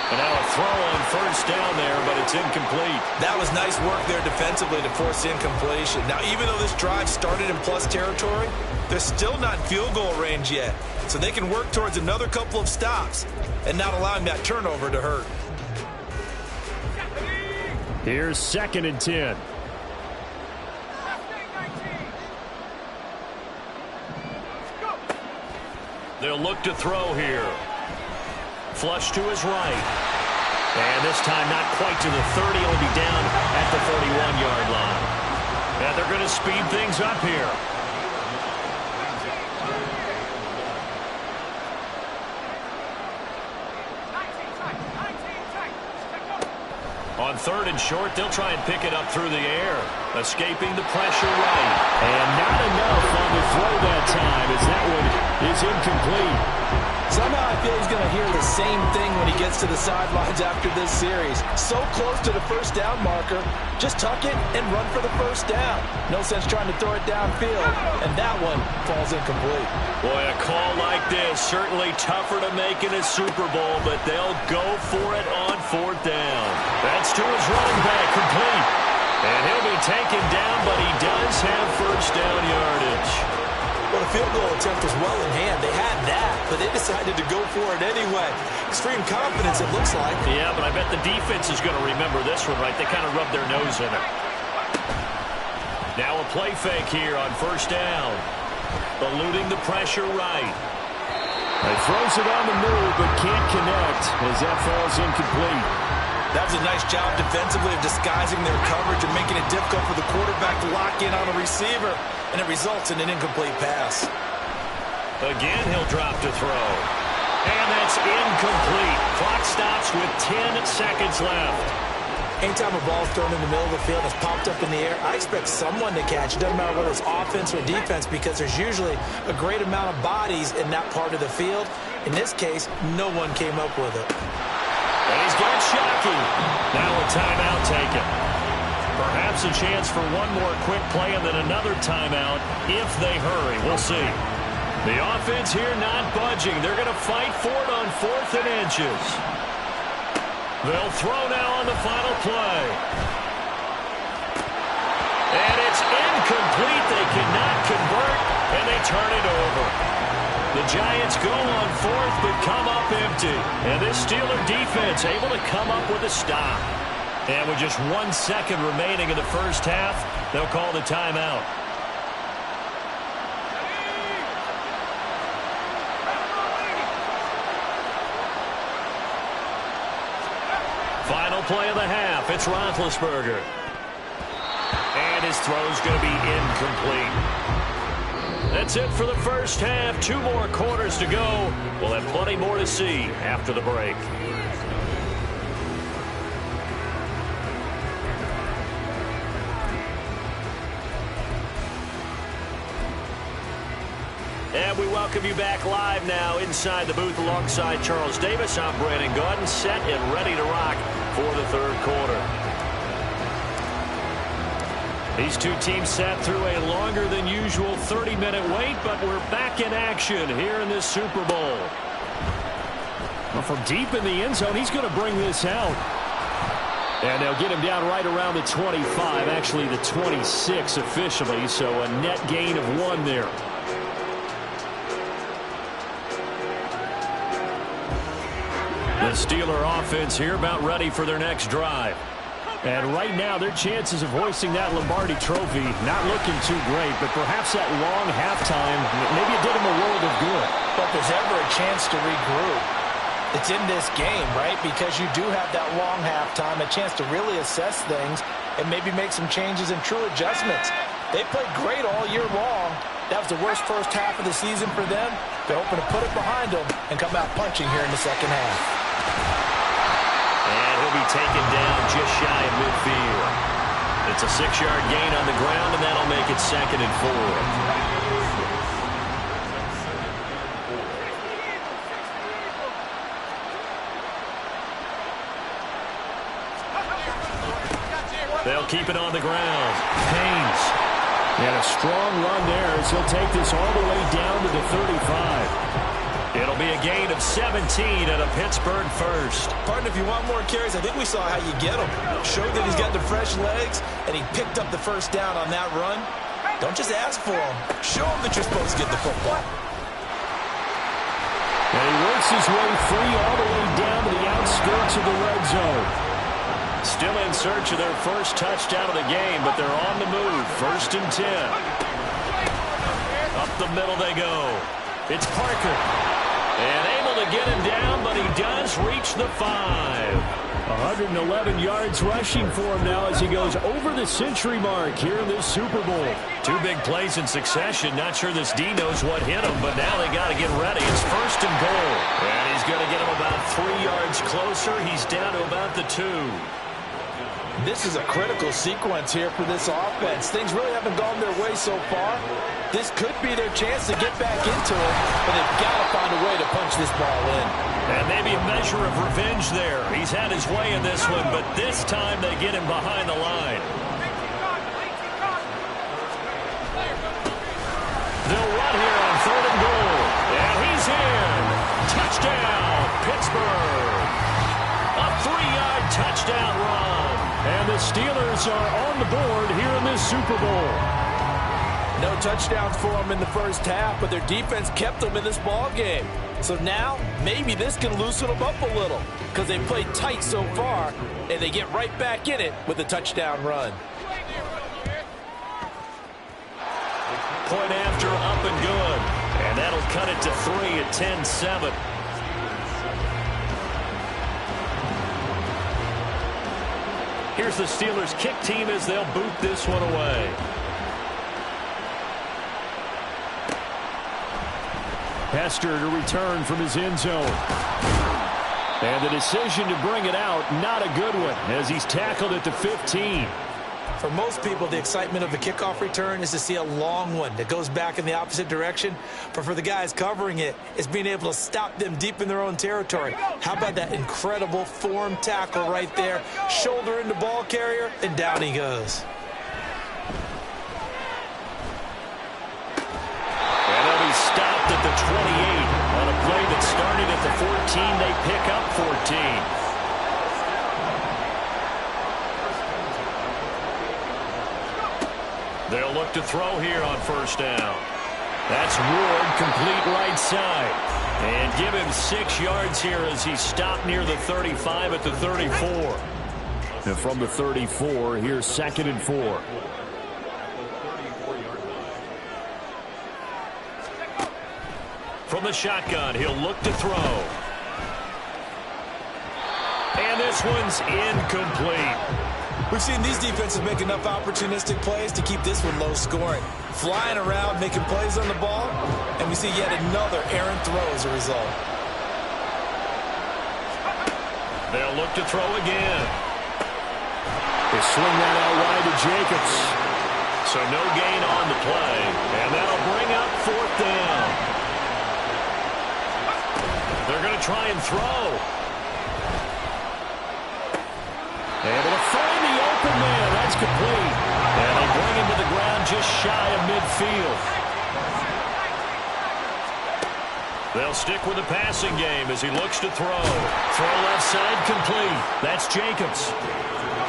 And now a throw on 1st down there, but it's incomplete. That was nice work there defensively to force the incompletion. Now, even though this drive started in plus territory, they're still not in field goal range yet. So they can work towards another couple of stops and not allowing that turnover to hurt. Here's 2nd and 10. They'll look to throw here. Flush to his right. And this time not quite to the 30. He'll be down at the 31-yard line. And they're going to speed things up here. On 3rd and short, they'll try and pick it up through the air. Escaping the pressure right. And not enough on the throw that time as that one is incomplete. Somehow I feel he's going to hear the same thing when he gets to the sidelines after this series. So close to the first down marker. Just tuck it and run for the first down. No sense trying to throw it downfield. And that one falls incomplete. Boy, a call like this, certainly tougher to make in a Super Bowl, but they'll go for it on 4th down. That's to his running back, complete. And he'll be taken down, but he does have first down yardage. Well, the field goal attempt was well in hand. They had that, but they decided to go for it anyway. Extreme confidence, it looks like. Yeah, but I bet the defense is going to remember this one, right? They kind of rubbed their nose in it. Now a play fake here on 1st down. Eluding the pressure right. He throws it on the move, but can't connect as that falls incomplete. That was a nice job defensively of disguising their coverage and making it difficult for the quarterback to lock in on a receiver, and it results in an incomplete pass. Again, he'll drop to throw. And that's incomplete. Clock stops with 10 seconds left. Anytime a ball's thrown in the middle of the field, it's popped up in the air, I expect someone to catch. It doesn't matter whether it's offense or defense, because there's usually a great amount of bodies in that part of the field. In this case, no one came up with it. And he's got shocking. Now a timeout taken. Perhaps a chance for one more quick play and then another timeout if they hurry. We'll see. The offense here not budging. They're going to fight for it on 4th and inches. They'll throw now on the final play. And it's incomplete. They cannot convert, and they turn it over. The Giants go on 4th, but come up empty. And this Steeler defense able to come up with a stop. And with just 1 second remaining in the first half, they'll call the timeout. Final play of the half. It's Roethlisberger. And his throw's going to be incomplete. That's it for the first half. 2 more quarters to go. We'll have plenty more to see after the break. And we welcome you back live now inside the booth alongside Charles Davis. I'm Brandon Gaudin, set and ready to rock for the 3rd quarter. These two teams sat through a longer than usual 30-minute wait, but we're back in action here in this Super Bowl. Well, from deep in the end zone, he's going to bring this out. And they'll get him down right around the 25, actually the 26 officially, so a net gain of 1 there. The Steeler offense here about ready for their next drive. And right now, their chances of hoisting that Lombardi trophy not looking too great, but perhaps that long halftime, maybe it did them a world of good. But there's ever a chance to regroup. It's in this game, right? Because you do have that long halftime, a chance to really assess things and maybe make some changes and true adjustments. They played great all year long. That was the worst first half of the season for them. They're hoping to put it behind them and come out punching here in the second half. And he'll be taken down just shy of midfield. It's a 6-yard gain on the ground, and that'll make it 2nd and 4. They'll keep it on the ground. Haynes. And a strong run there as he'll take this all the way down to the 35. It'll be a gain of 17 and a Pittsburgh first. Partner, if you want more carries, I think we saw how you get them. Showed that he's got the fresh legs, and he picked up the first down on that run. Don't just ask for them. Show them that you're supposed to get the football. And he works his way free all the way down to the outskirts of the red zone. Still in search of their first touchdown of the game, but they're on the move. 1st and 10. Up the middle they go. It's Parker. And able to get him down, but he does reach the 5. 111 yards rushing for him now as he goes over the century mark here in this Super Bowl. 2 big plays in succession. Not sure this D knows what hit him, but now they got to get ready. It's 1st and goal. And he's going to get him about 3 yards closer. He's down to about the 2. This is a critical sequence here for this offense. Things really haven't gone their way so far. This could be their chance to get back into it, but they've got to find a way to punch this ball in. And maybe a measure of revenge there. He's had his way in this one, but this time they get him behind the line. They'll run here on 3rd and goal. And he's in. Touchdown, Pittsburgh. A 3-yard touchdown run. And the Steelers are on the board here in this Super Bowl. No touchdowns for them in the first half, but their defense kept them in this ball game. So now, maybe this can loosen them up a little because they played tight so far, and they get right back in it with a touchdown run. Point after, up and good. And that'll cut it to 3 at 10-7. Here's the Steelers' kick team as they'll boot this one away. Hester to return from his end zone. And the decision to bring it out, not a good one, as he's tackled at the 15. For most people, the excitement of the kickoff return is to see a long one that goes back in the opposite direction. But for the guys covering it, it's being able to stop them deep in their own territory. How about that incredible form tackle right there? Shoulder into ball carrier, and down he goes. And he'll be stopped at the 28 on a play that started at the 14. They pick up 14. They'll look to throw here on 1st down. That's Ward, complete right side. And give him 6 yards here as he's stopped near the 35 at the 34. And from the 34, here's 2nd and 4. From the shotgun, he'll look to throw. And this one's incomplete. We've seen these defenses make enough opportunistic plays to keep this one low scoring. Flying around, making plays on the ball, and we see yet another errant throw as a result. They'll look to throw again. They swing that out wide to Jacobs. So no gain on the play, and that'll bring up 4th down. They're going to try and throw. Able to find the open man. That's complete. And they bring him to the ground just shy of midfield. They'll stick with the passing game as he looks to throw. Throw left side complete. That's Jacobs.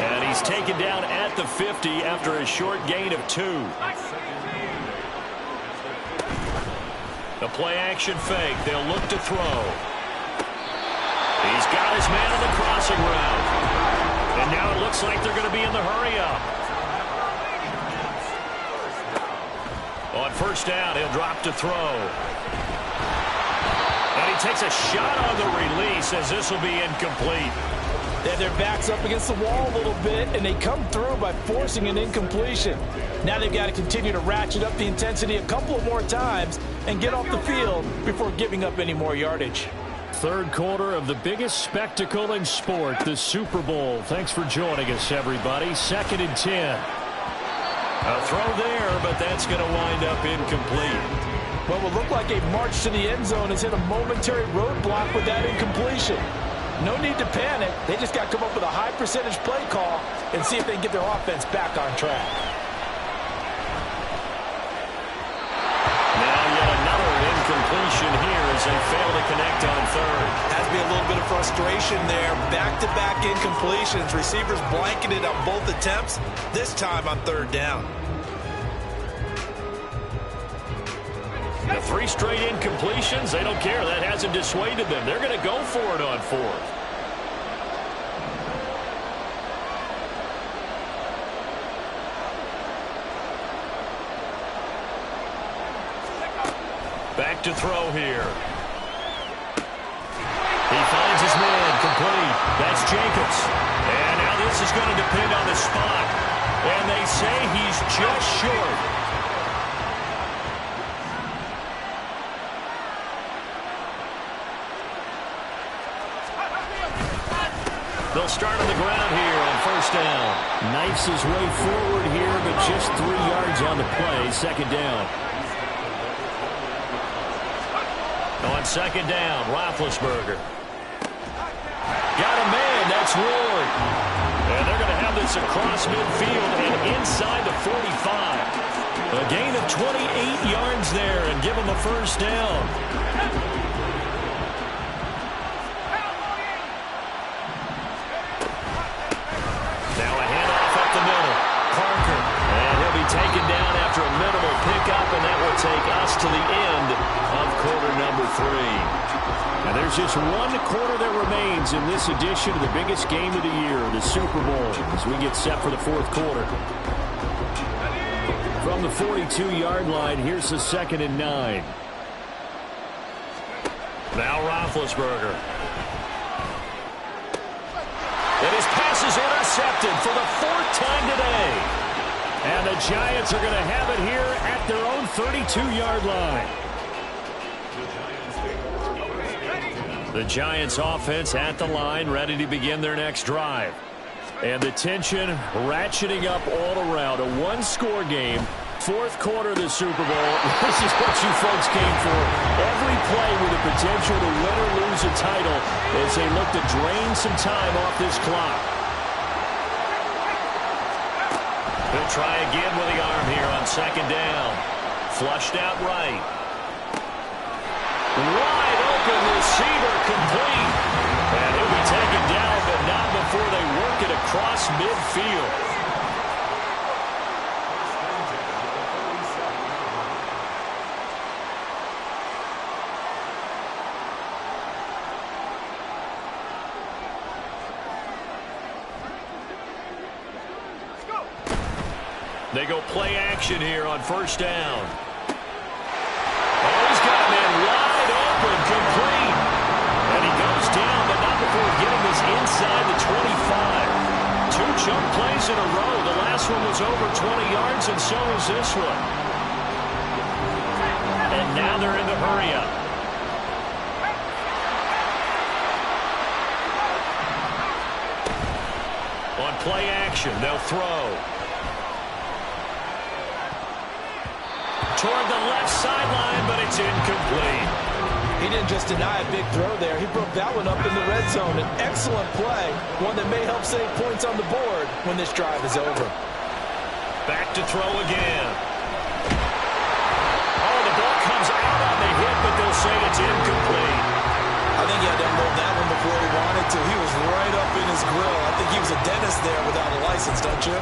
And he's taken down at the 50 after a short gain of 2. The play action fake. They'll look to throw. He's got his man on the crossing route. And now it looks like they're going to be in the hurry-up. On 1st down, he'll drop to throw. And he takes a shot on the release as this will be incomplete. They have their backs up against the wall a little bit, and they come through by forcing an incompletion. Now they've got to continue to ratchet up the intensity a couple of more times and get off the field before giving up any more yardage. 3rd quarter of the biggest spectacle in sport, the Super Bowl. Thanks for joining us, everybody. 2nd and 10. A throw there, but that's going to wind up incomplete. What will look like a march to the end zone has hit a momentary roadblock with that incompletion. No need to panic. They just got to come up with a high percentage play call and see if they can get their offense back on track. Incompletion here as they fail to connect on 3rd. Has to be a little bit of frustration there. Back-to-back incompletions. Receivers blanketed on both attempts, this time on 3rd down. The 3 straight incompletions, they don't care. That hasn't dissuaded them. They're going to go for it on 4th. Back to throw here. pinned on the spot. And they say he's just short. They'll start on the ground here on first down. Knifes his way forward here, but just 3 yards on the play. Second down. On second down, Roethlisberger. Got a man, that's Ward. And they're going to have this across midfield and inside the 45. A gain of 28 yards there and give them a first down. Now a handoff up the middle. Parker. And he'll be taken down after a minimal pickup, and that will take us to the end of quarter number 3. And there's just one quarter that remains in this edition of the biggest game of the year, the Super Bowl, as we get set for the fourth quarter. From the 42-yard line, here's the 2nd and 9. Now Roethlisberger. And his pass is intercepted for the 4th time today. And the Giants are going to have it here at their own 32-yard line. The Giants offense at the line, ready to begin their next drive. And the tension ratcheting up all around. A one-score game, 4th quarter of the Super Bowl. This is what you folks came for. Every play with the potential to win or lose a title as they look to drain some time off this clock. He'll try again with the arm here on second down. Flushed out right. Wide open receiver complete. And he'll be taken down, but not before they work it across midfield. They go play action here on first down. Oh, he's got a man wide open, complete. And he goes down, but not before getting this inside the 25. 2 jump plays in a row. The last one was over 20 yards, and so is this one. And now they're in the hurry up. On play action, they'll throw. Toward the left sideline, but it's incomplete. He didn't just deny a big throw there. He broke that one up in the red zone. An excellent play, one that may help save points on the board when this drive is over. Back to throw again. Oh, the ball comes out on the hit, but they'll say it's incomplete. I think he had to unload that one before he wanted to. He was right up in his grill. I think he was a dentist there without a license, don't you?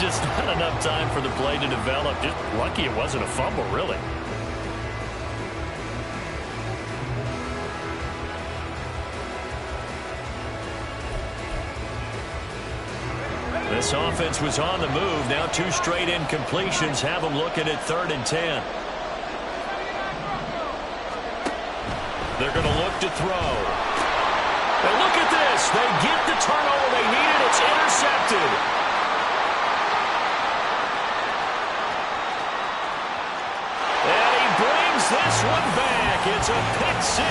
Just not enough time for the play to develop. Just lucky it wasn't a fumble, really. This offense was on the move. Now 2 straight incompletions have them looking at 3rd and 10. They're going to look to throw. And look at this. They get the turnover they needed. It's intercepted. And he brings this one back. It's a pick 6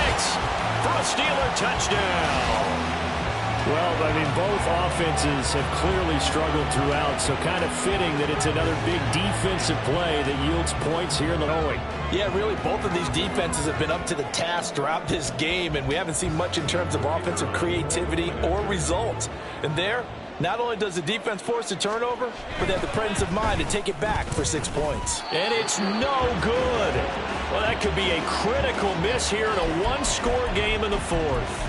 for a Steeler touchdown. Well, I mean, both offenses have clearly struggled throughout, so kind of fitting that it's another big defensive play that yields points here in the going. Yeah, really, both of these defenses have been up to the task throughout this game, and we haven't seen much in terms of offensive creativity or results. And there, not only does the defense force a turnover, but they have the presence of mind to take it back for 6 points. And it's no good. Well, that could be a critical miss here in a one-score game in the 4th.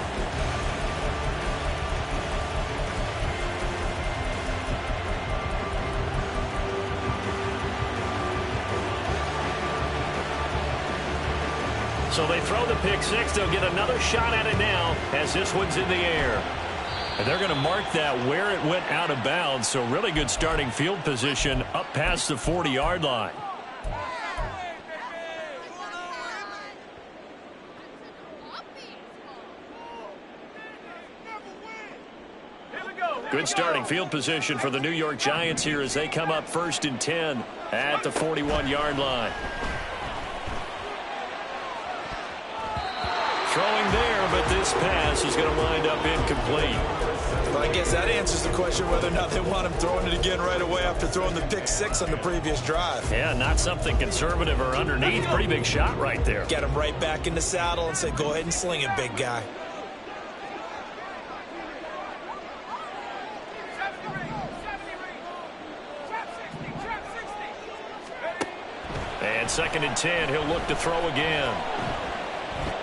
So they throw the pick 6. They'll get another shot at it now as this one's in the air. And they're going to mark that where it went out of bounds. So really good starting field position up past the 40-yard line. Here we go. Good starting field position for the New York Giants here as they come up 1st and 10 at the 41-yard line. Throwing there, but this pass is going to wind up incomplete. Well, I guess that answers the question whether or not they want him throwing it again right away after throwing the pick 6 on the previous drive. Yeah, not something conservative or underneath. Pretty big shot right there. Get him right back in the saddle and say, go ahead and sling it, big guy. And 2nd and 10, he'll look to throw again.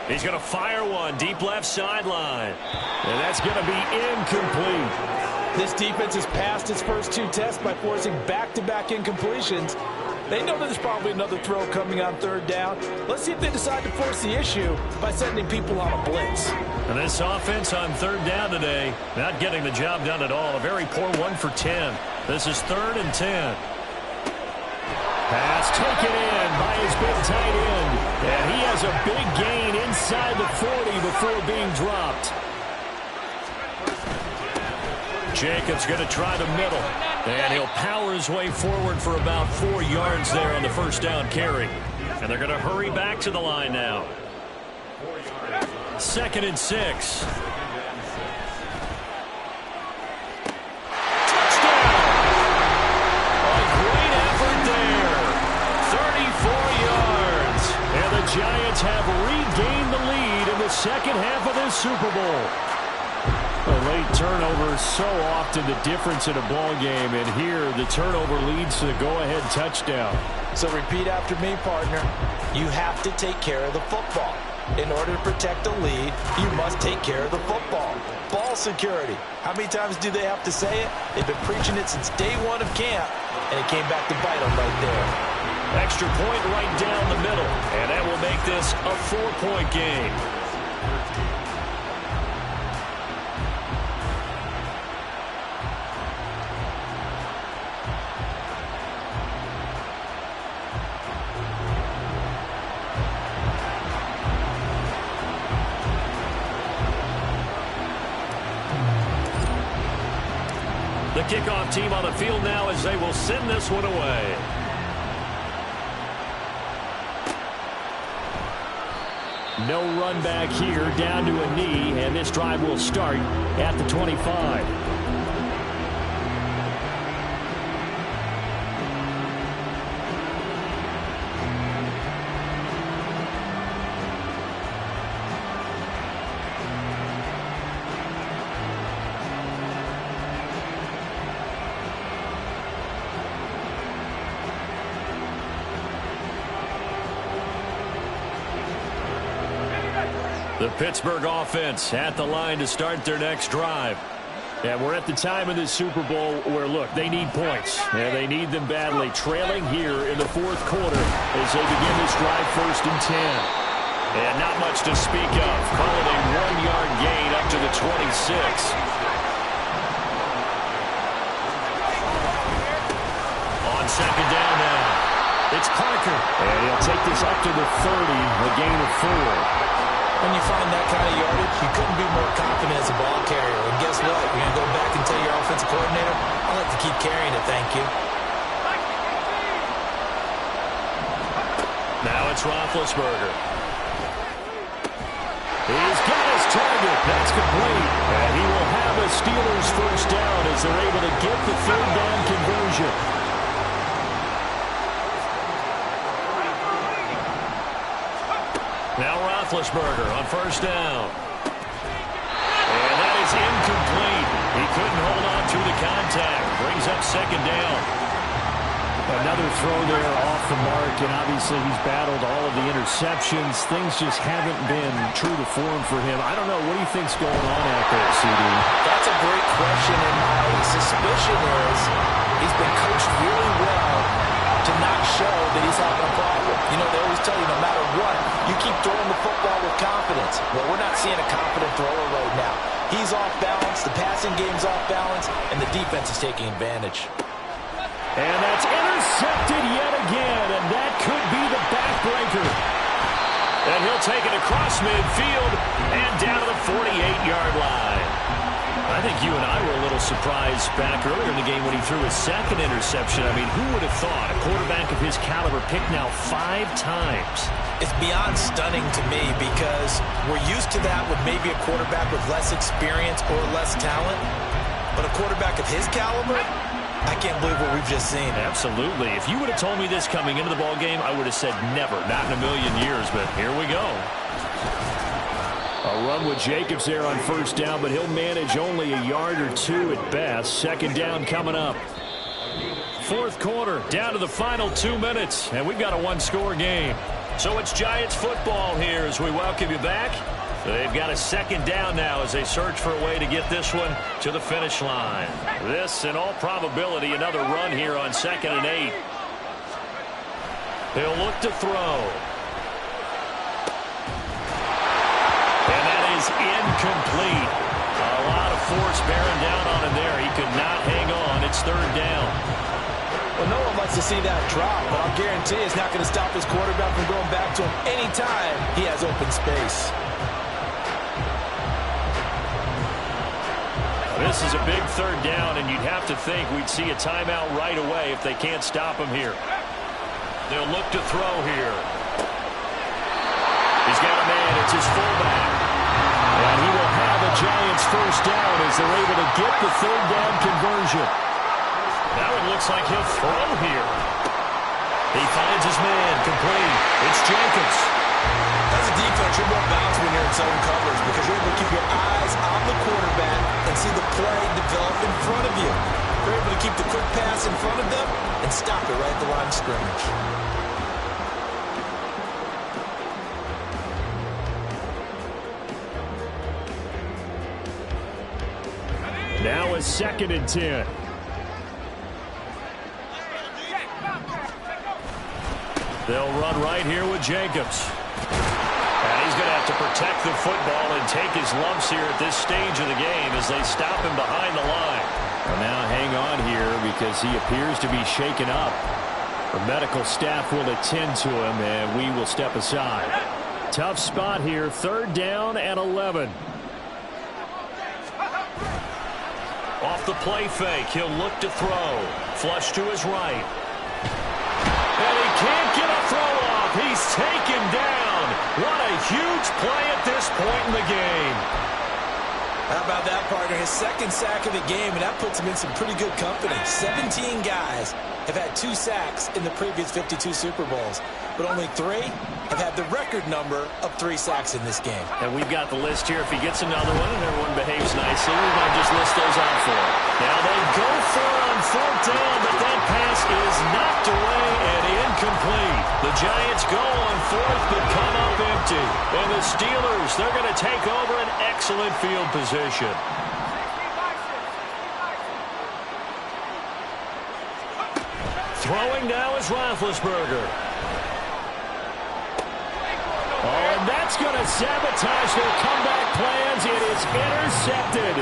He's going to fire one deep left sideline. And that's going to be incomplete. This defense has passed its first 2 tests by forcing back-to-back incompletions. They know that there's probably another throw coming on 3rd down. Let's see if they decide to force the issue by sending people on a blitz. And this offense on 3rd down today, not getting the job done at all. A very poor 1 for 10. This is 3rd and 10. Pass taken in by his big tight end. And he has a big gain inside the 40 before being dropped. Jacobs going to try the middle. And he'll power his way forward for about 4 yards there on the 1st down carry. And they're going to hurry back to the line now. 2nd and 6. Giants have regained the lead in the 2nd half of this Super Bowl. A late turnover is so often the difference in a ball game, and here the turnover leads to the go-ahead touchdown. So repeat after me, partner. You have to take care of the football. In order to protect the lead, you must take care of the football. Ball security. How many times do they have to say it? They've been preaching it since day 1 of camp, and it came back to bite them right there. Extra point right down the middle, and that will make this a 4-point game. The kickoff team on the field now as they will send this one away. No run back here, down to a knee, and this drive will start at the 25. The Pittsburgh offense at the line to start their next drive. And we're at the time of this Super Bowl where, look, they need points. And they need them badly. Trailing here in the 4th quarter as they begin this drive 1st and 10. And not much to speak of. Call it a 1-yard gain up to the 26. On 2nd down now. It's Parker. And he'll take this up to the 30, a gain of 4. When you find that kind of yardage, you couldn't be more confident as a ball carrier. And guess what? You're going to go back and tell your offensive coordinator, I'd like to keep carrying it, thank you. Now it's Roethlisberger. He's got his target. That's complete. And he will have a Steelers 1st down as they're able to get the 3rd down conversion. Now Roethlisberger on 1st down. And that is incomplete. He couldn't hold on to the contact. Brings up 2nd down. Another throw there off the mark, and obviously he's battled all of the interceptions. Things just haven't been true to form for him. I don't know. What do you think's going on out there, CD? That's a great question, and my suspicion is he's been coached really well to not show that he's having a problem. You know, they always tell you no matter what, you keep throwing the football with confidence. Well, we're not seeing a confident thrower right now. He's off balance, the passing game's off balance, and the defense is taking advantage. And that's intercepted yet again, and that could be the backbreaker. And he'll take it across midfield and down to the 48-yard line. I I think you and I were a little surprised back earlier in the game when he threw his second interception. I mean, who would have thought a quarterback of his caliber picked now 5 times? It's beyond stunning to me because we're used to that with maybe a quarterback with less experience or less talent. But a quarterback of his caliber, I can't believe what we've just seen. Absolutely. If you would have told me this coming into the ball game, I would have said never, not in a million years. But here we go. A run with Jacobs there on first down, but he'll manage only a yard or 2 at best. Second down coming up. Fourth quarter, down to the final 2 minutes, and we've got a 1-score game. So it's Giants football here as we welcome you back. They've got a second down now as they search for a way to get this one to the finish line. This, in all probability, another run here on 2nd and 8. He'll look to throw. And that is incomplete. A lot of force bearing down on him there. He could not hang on. It's 3rd down. Well, no one likes to see that drop, but I'll guarantee it's not going to stop his quarterback from going back to him anytime he has open space. This is a big 3rd down, and you'd have to think we'd see a timeout right away if they can't stop him here. They'll look to throw here. He's got a man. It's his fullback. And he will have a Giants first down as they're able to get the 3rd down conversion. That one looks like he'll throw here. He finds his man, complete. It's Jacobs. As a defense, you're more balanced when you're in zone coverage because you're able to keep your eyes on the quarterback and see the play develop in front of you. You're able to keep the quick pass in front of them and stop it right at the line of scrimmage. Now a 2nd and 10. They'll run right here with Jacobs. And he's going to have to protect the football and take his lumps here at this stage of the game as they stop him behind the line. Well, now hang on here because he appears to be shaken up. The medical staff will attend to him, and we will step aside. Tough spot here, 3rd down and 11. Off the play fake, he'll look to throw. Flush to his right. And he can't get a throw off. He's taken down. What a huge play at this point in the game. How about that, partner? His 2nd sack of the game, and that puts him in some pretty good company. 17 guys have had 2 sacks in the previous 52 Super Bowls, but only 3 have had the record number of 3 sacks in this game. And we've got the list here. If he gets another one and everyone behaves nicely, we might just list those out for him. Now they go for it on 4th down, but that pass is knocked away and incomplete. The Giants go on 4th, but come up empty. And the Steelers, they're going to take over an excellent field position. Throwing now is Roethlisberger. Oh, and that's going to sabotage their comeback plans. It is intercepted.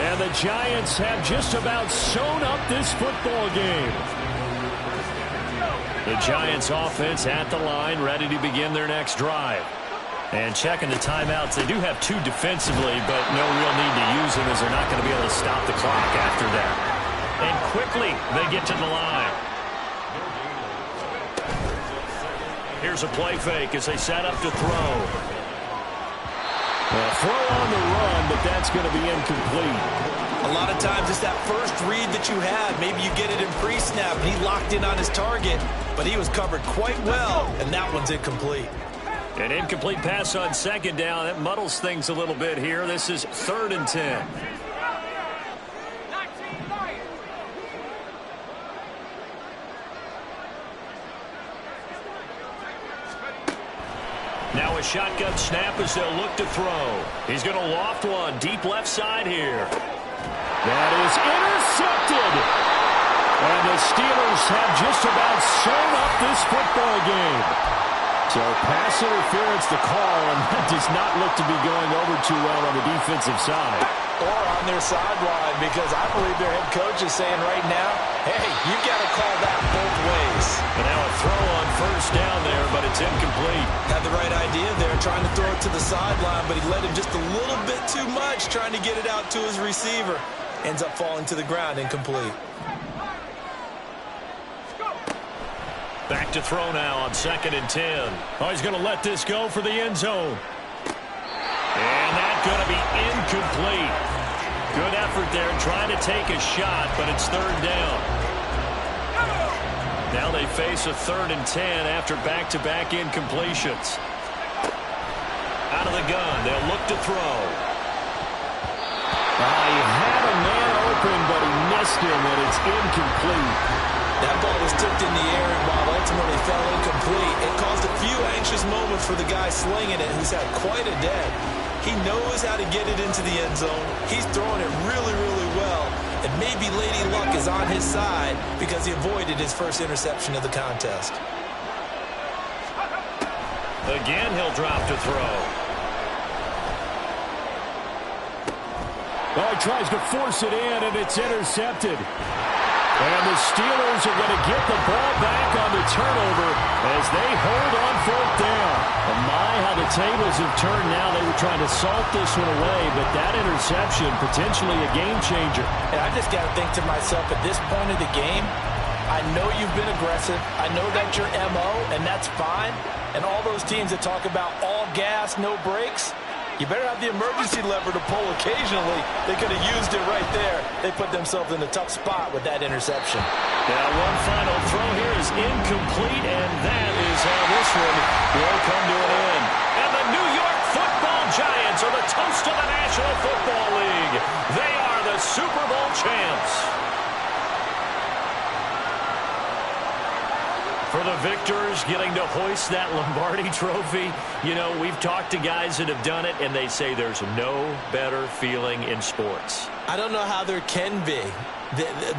And the Giants have just about sewn up this football game. The Giants offense at the line, ready to begin their next drive. And checking the timeouts, they do have 2 defensively, but no real need to use them as they're not going to be able to stop the clock after that. And quickly, they get to the line. Here's a play fake as they set up to throw. Well, throw on the run, but that's going to be incomplete. A lot of times it's that first read that you have. Maybe you get it in pre-snap, and he locked in on his target, but he was covered quite well, and that one's incomplete. An incomplete pass on 2nd down. That muddles things a little bit here. This is 3rd and 10. Now a shotgun snap as they'll look to throw. He's going to loft one deep left side here. That is intercepted. And the Steelers have just about sewn up this football game. So pass interference the call, and that does not look to be going over too well on the defensive side. Or on their sideline, because I believe their head coach is saying right now, Hey, you've got to call that both ways. And now a throw on first down there, but it's incomplete. Had the right idea there, trying to throw it to the sideline, but he let him just a little bit too much, trying to get it out to his receiver. Ends up falling to the ground, incomplete. Back to throw now on 2nd and 10. Oh, he's going to let this go for the end zone. And that's going to be incomplete. Good effort there, trying to take a shot, but it's 3rd down. Now they face a 3rd and 10 after back-to-back incompletions. Out of the gun, they'll look to throw. He had a man open, but he missed him, and it's incomplete. That ball was tipped in the air, and while ultimately fell incomplete, it caused a few anxious moments for the guy slinging it, who's had quite a day. He knows how to get it into the end zone. He's throwing it really, really well. And maybe Lady Luck is on his side because he avoided his first interception of the contest. Again, he'll drop to throw. Oh, he tries to force it in, and it's intercepted. And the Steelers are going to get the ball back on the turnover as they hold on 4th down. And my, how the tables have turned now. They were trying to salt this one away, but that interception, potentially a game changer. And I just got to think to myself, at this point of the game, I know you've been aggressive. I know that's your MO, and that's fine. And all those teams that talk about all gas, no brakes, you better have the emergency lever to pull occasionally. They could have used it right there. They put themselves in a tough spot with that interception. Now one final throw here is incomplete, and that is how this one will come to an end. And the New York Football Giants are the toast of the National Football League. They are the Super Bowl champs. For the victors getting to hoist that Lombardi trophy, you know, we've talked to guys that have done it, and they say there's no better feeling in sports. I don't know how there can be.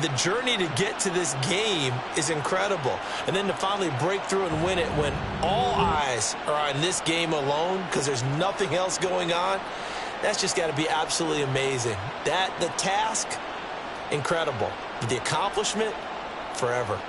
The journey to get to this game is incredible. And then to finally break through and win it when all eyes are on this game alone because there's nothing else going on, that's just got to be absolutely amazing. The task, incredible. But the accomplishment, forever.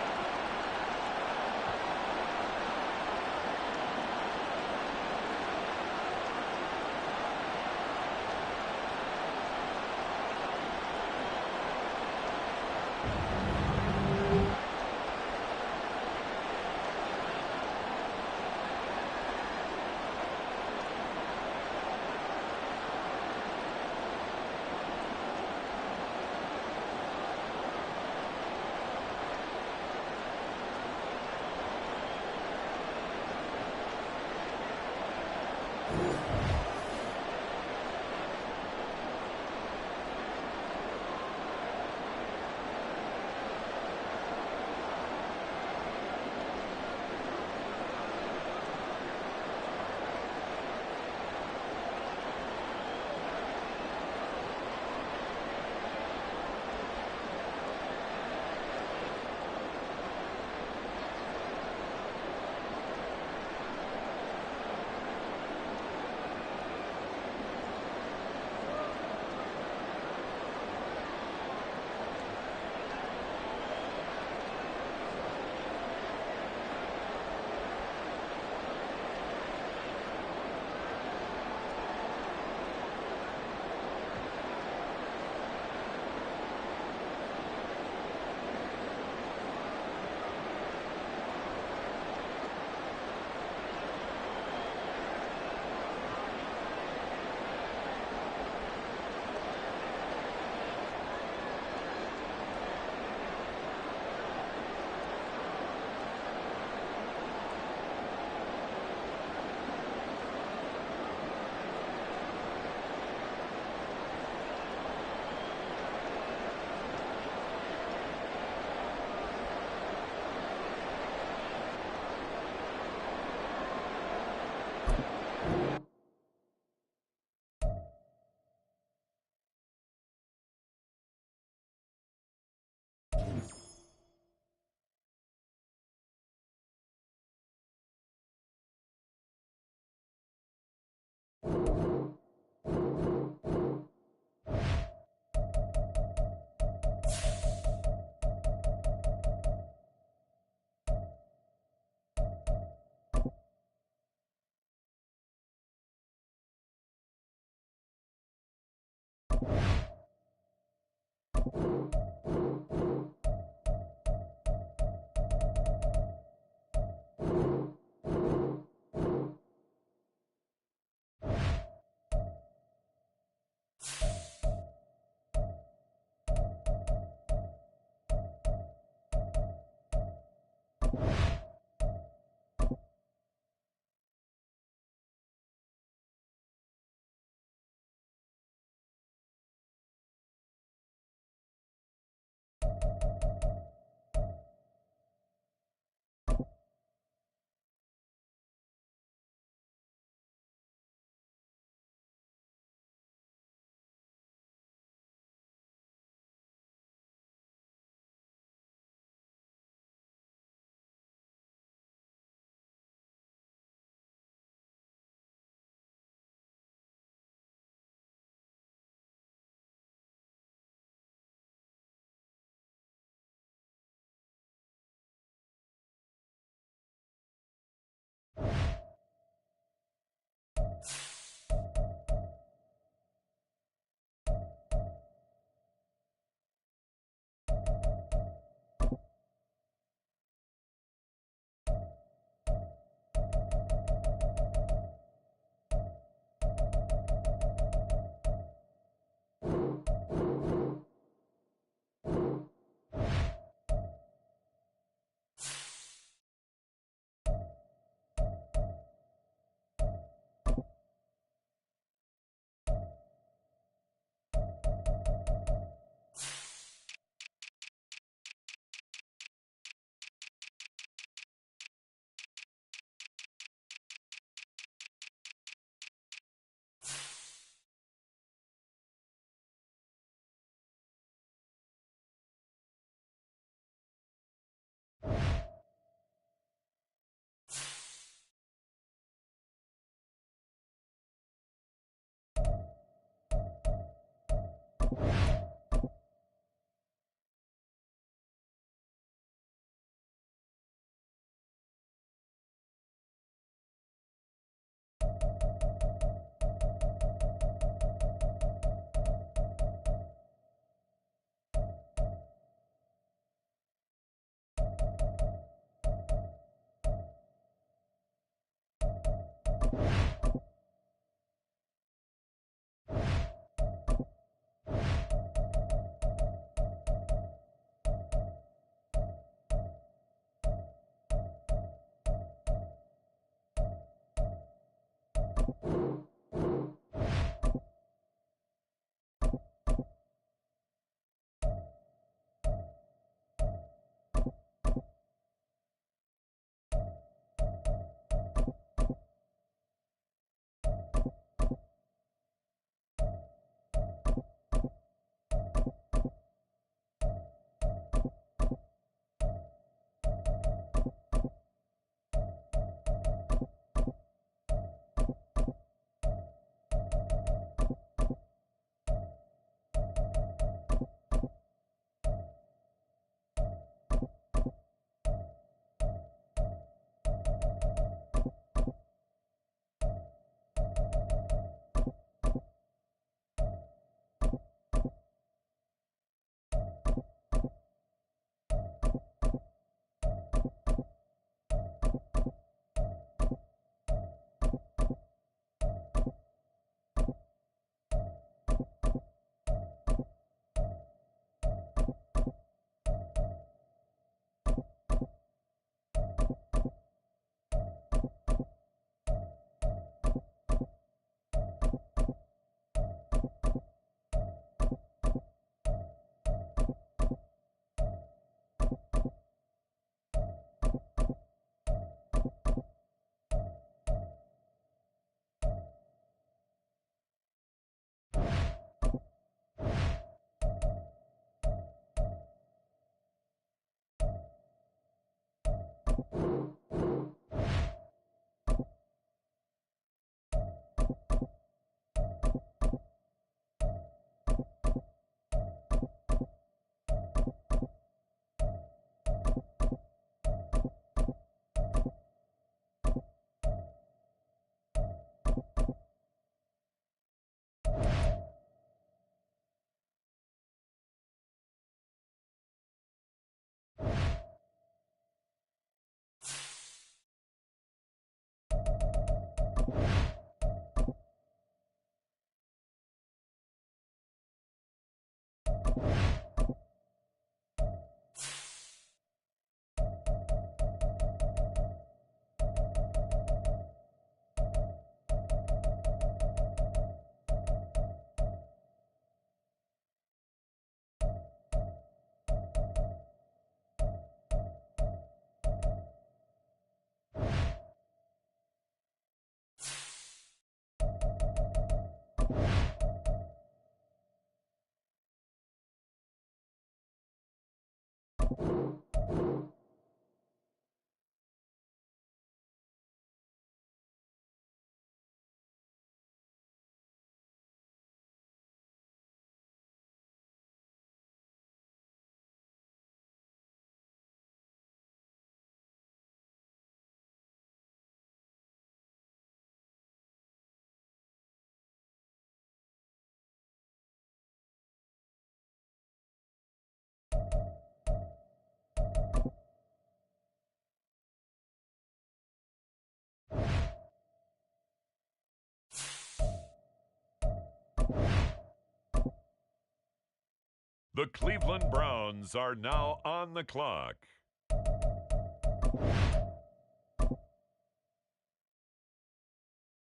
The Cleveland Browns are now on the clock.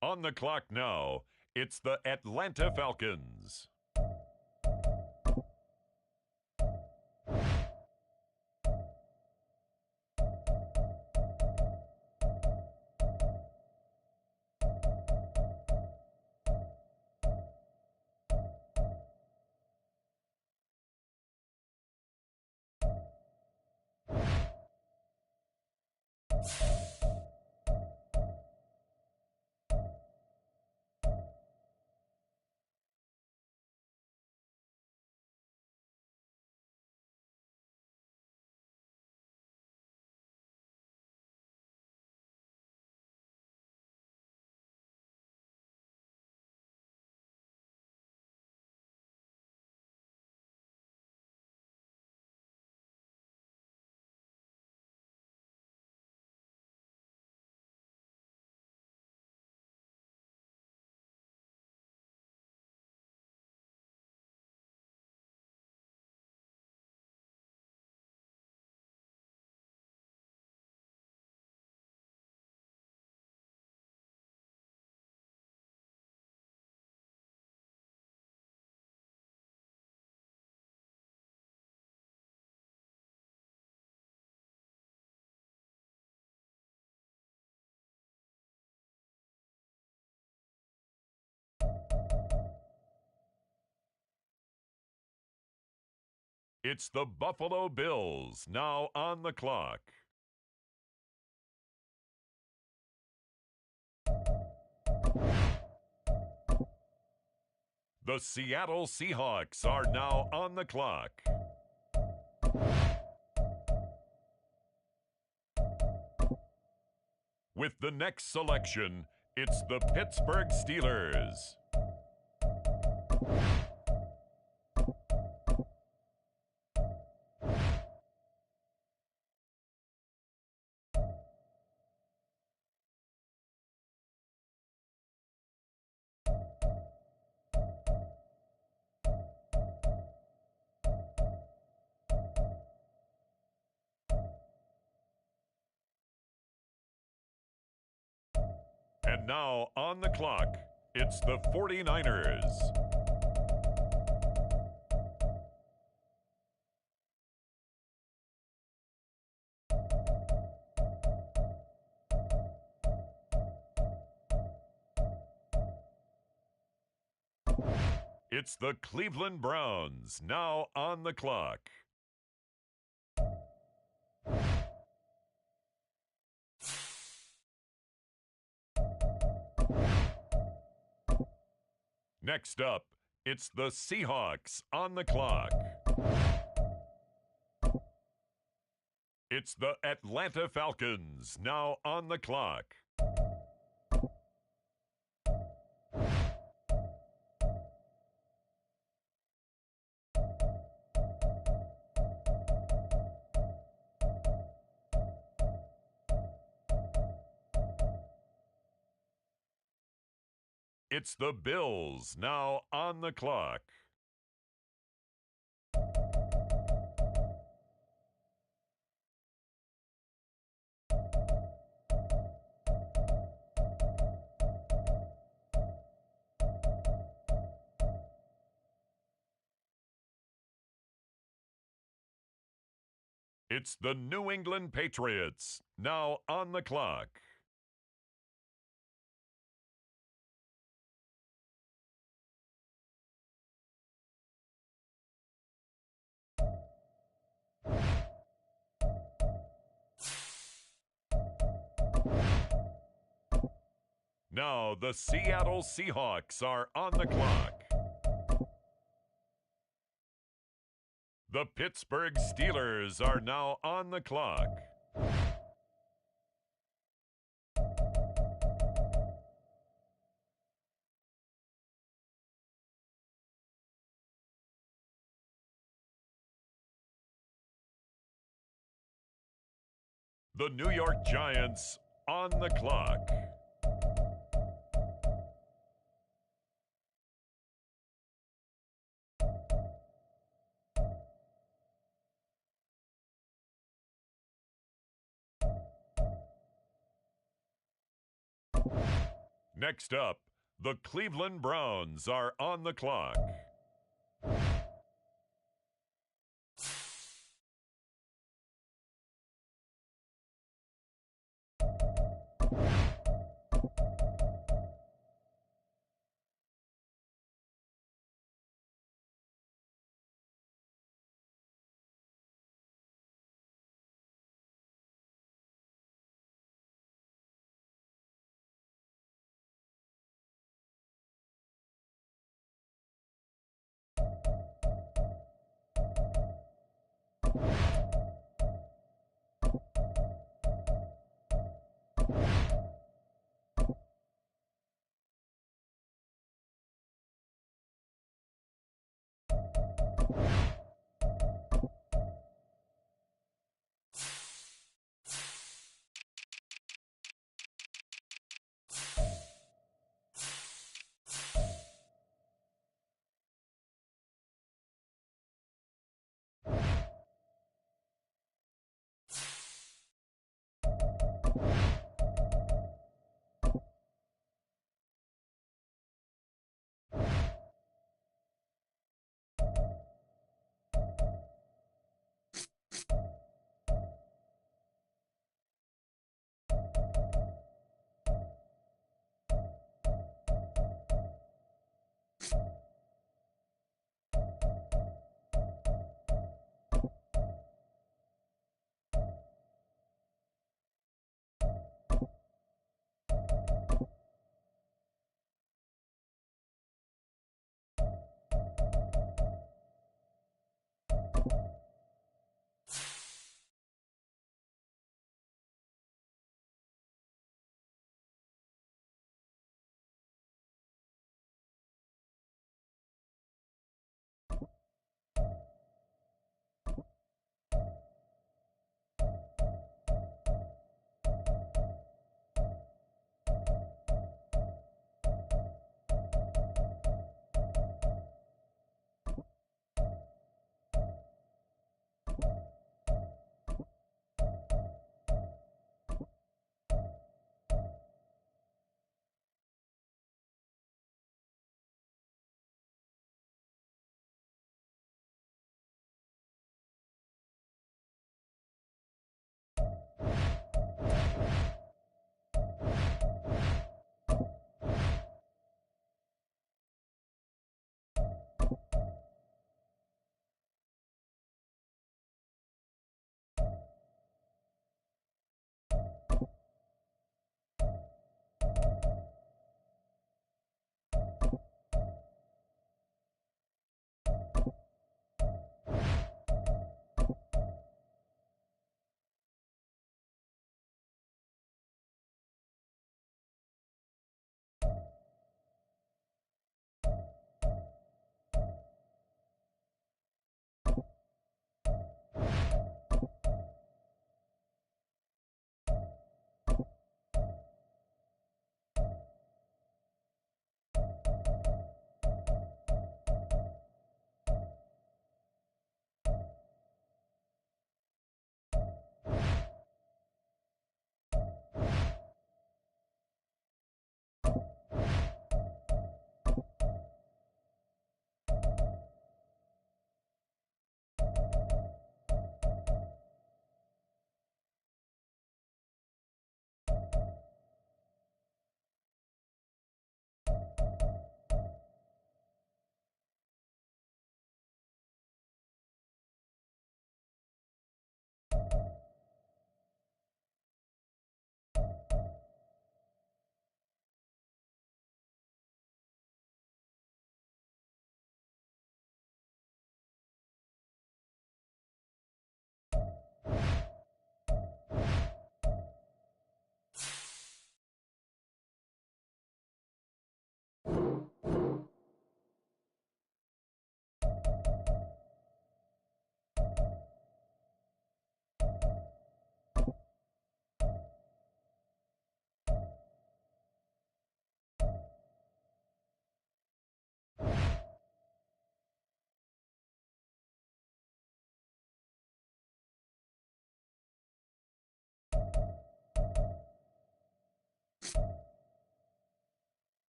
On the clock now, it's the Atlanta Falcons. It's the Buffalo Bills now on the clock. The Seattle Seahawks are now on the clock. With the next selection, it's the Pittsburgh Steelers. And now on the clock, it's the 49ers. It's the Cleveland Browns now on the clock. Next up, it's the Seahawks on the clock. It's the Atlanta Falcons now on the clock. It's the Bills now on the clock. It's the New England Patriots now on the clock. Now the Seattle Seahawks are on the clock. The Pittsburgh Steelers are now on the clock. The New York Giants on the clock. Next up, the Cleveland Browns are on the clock.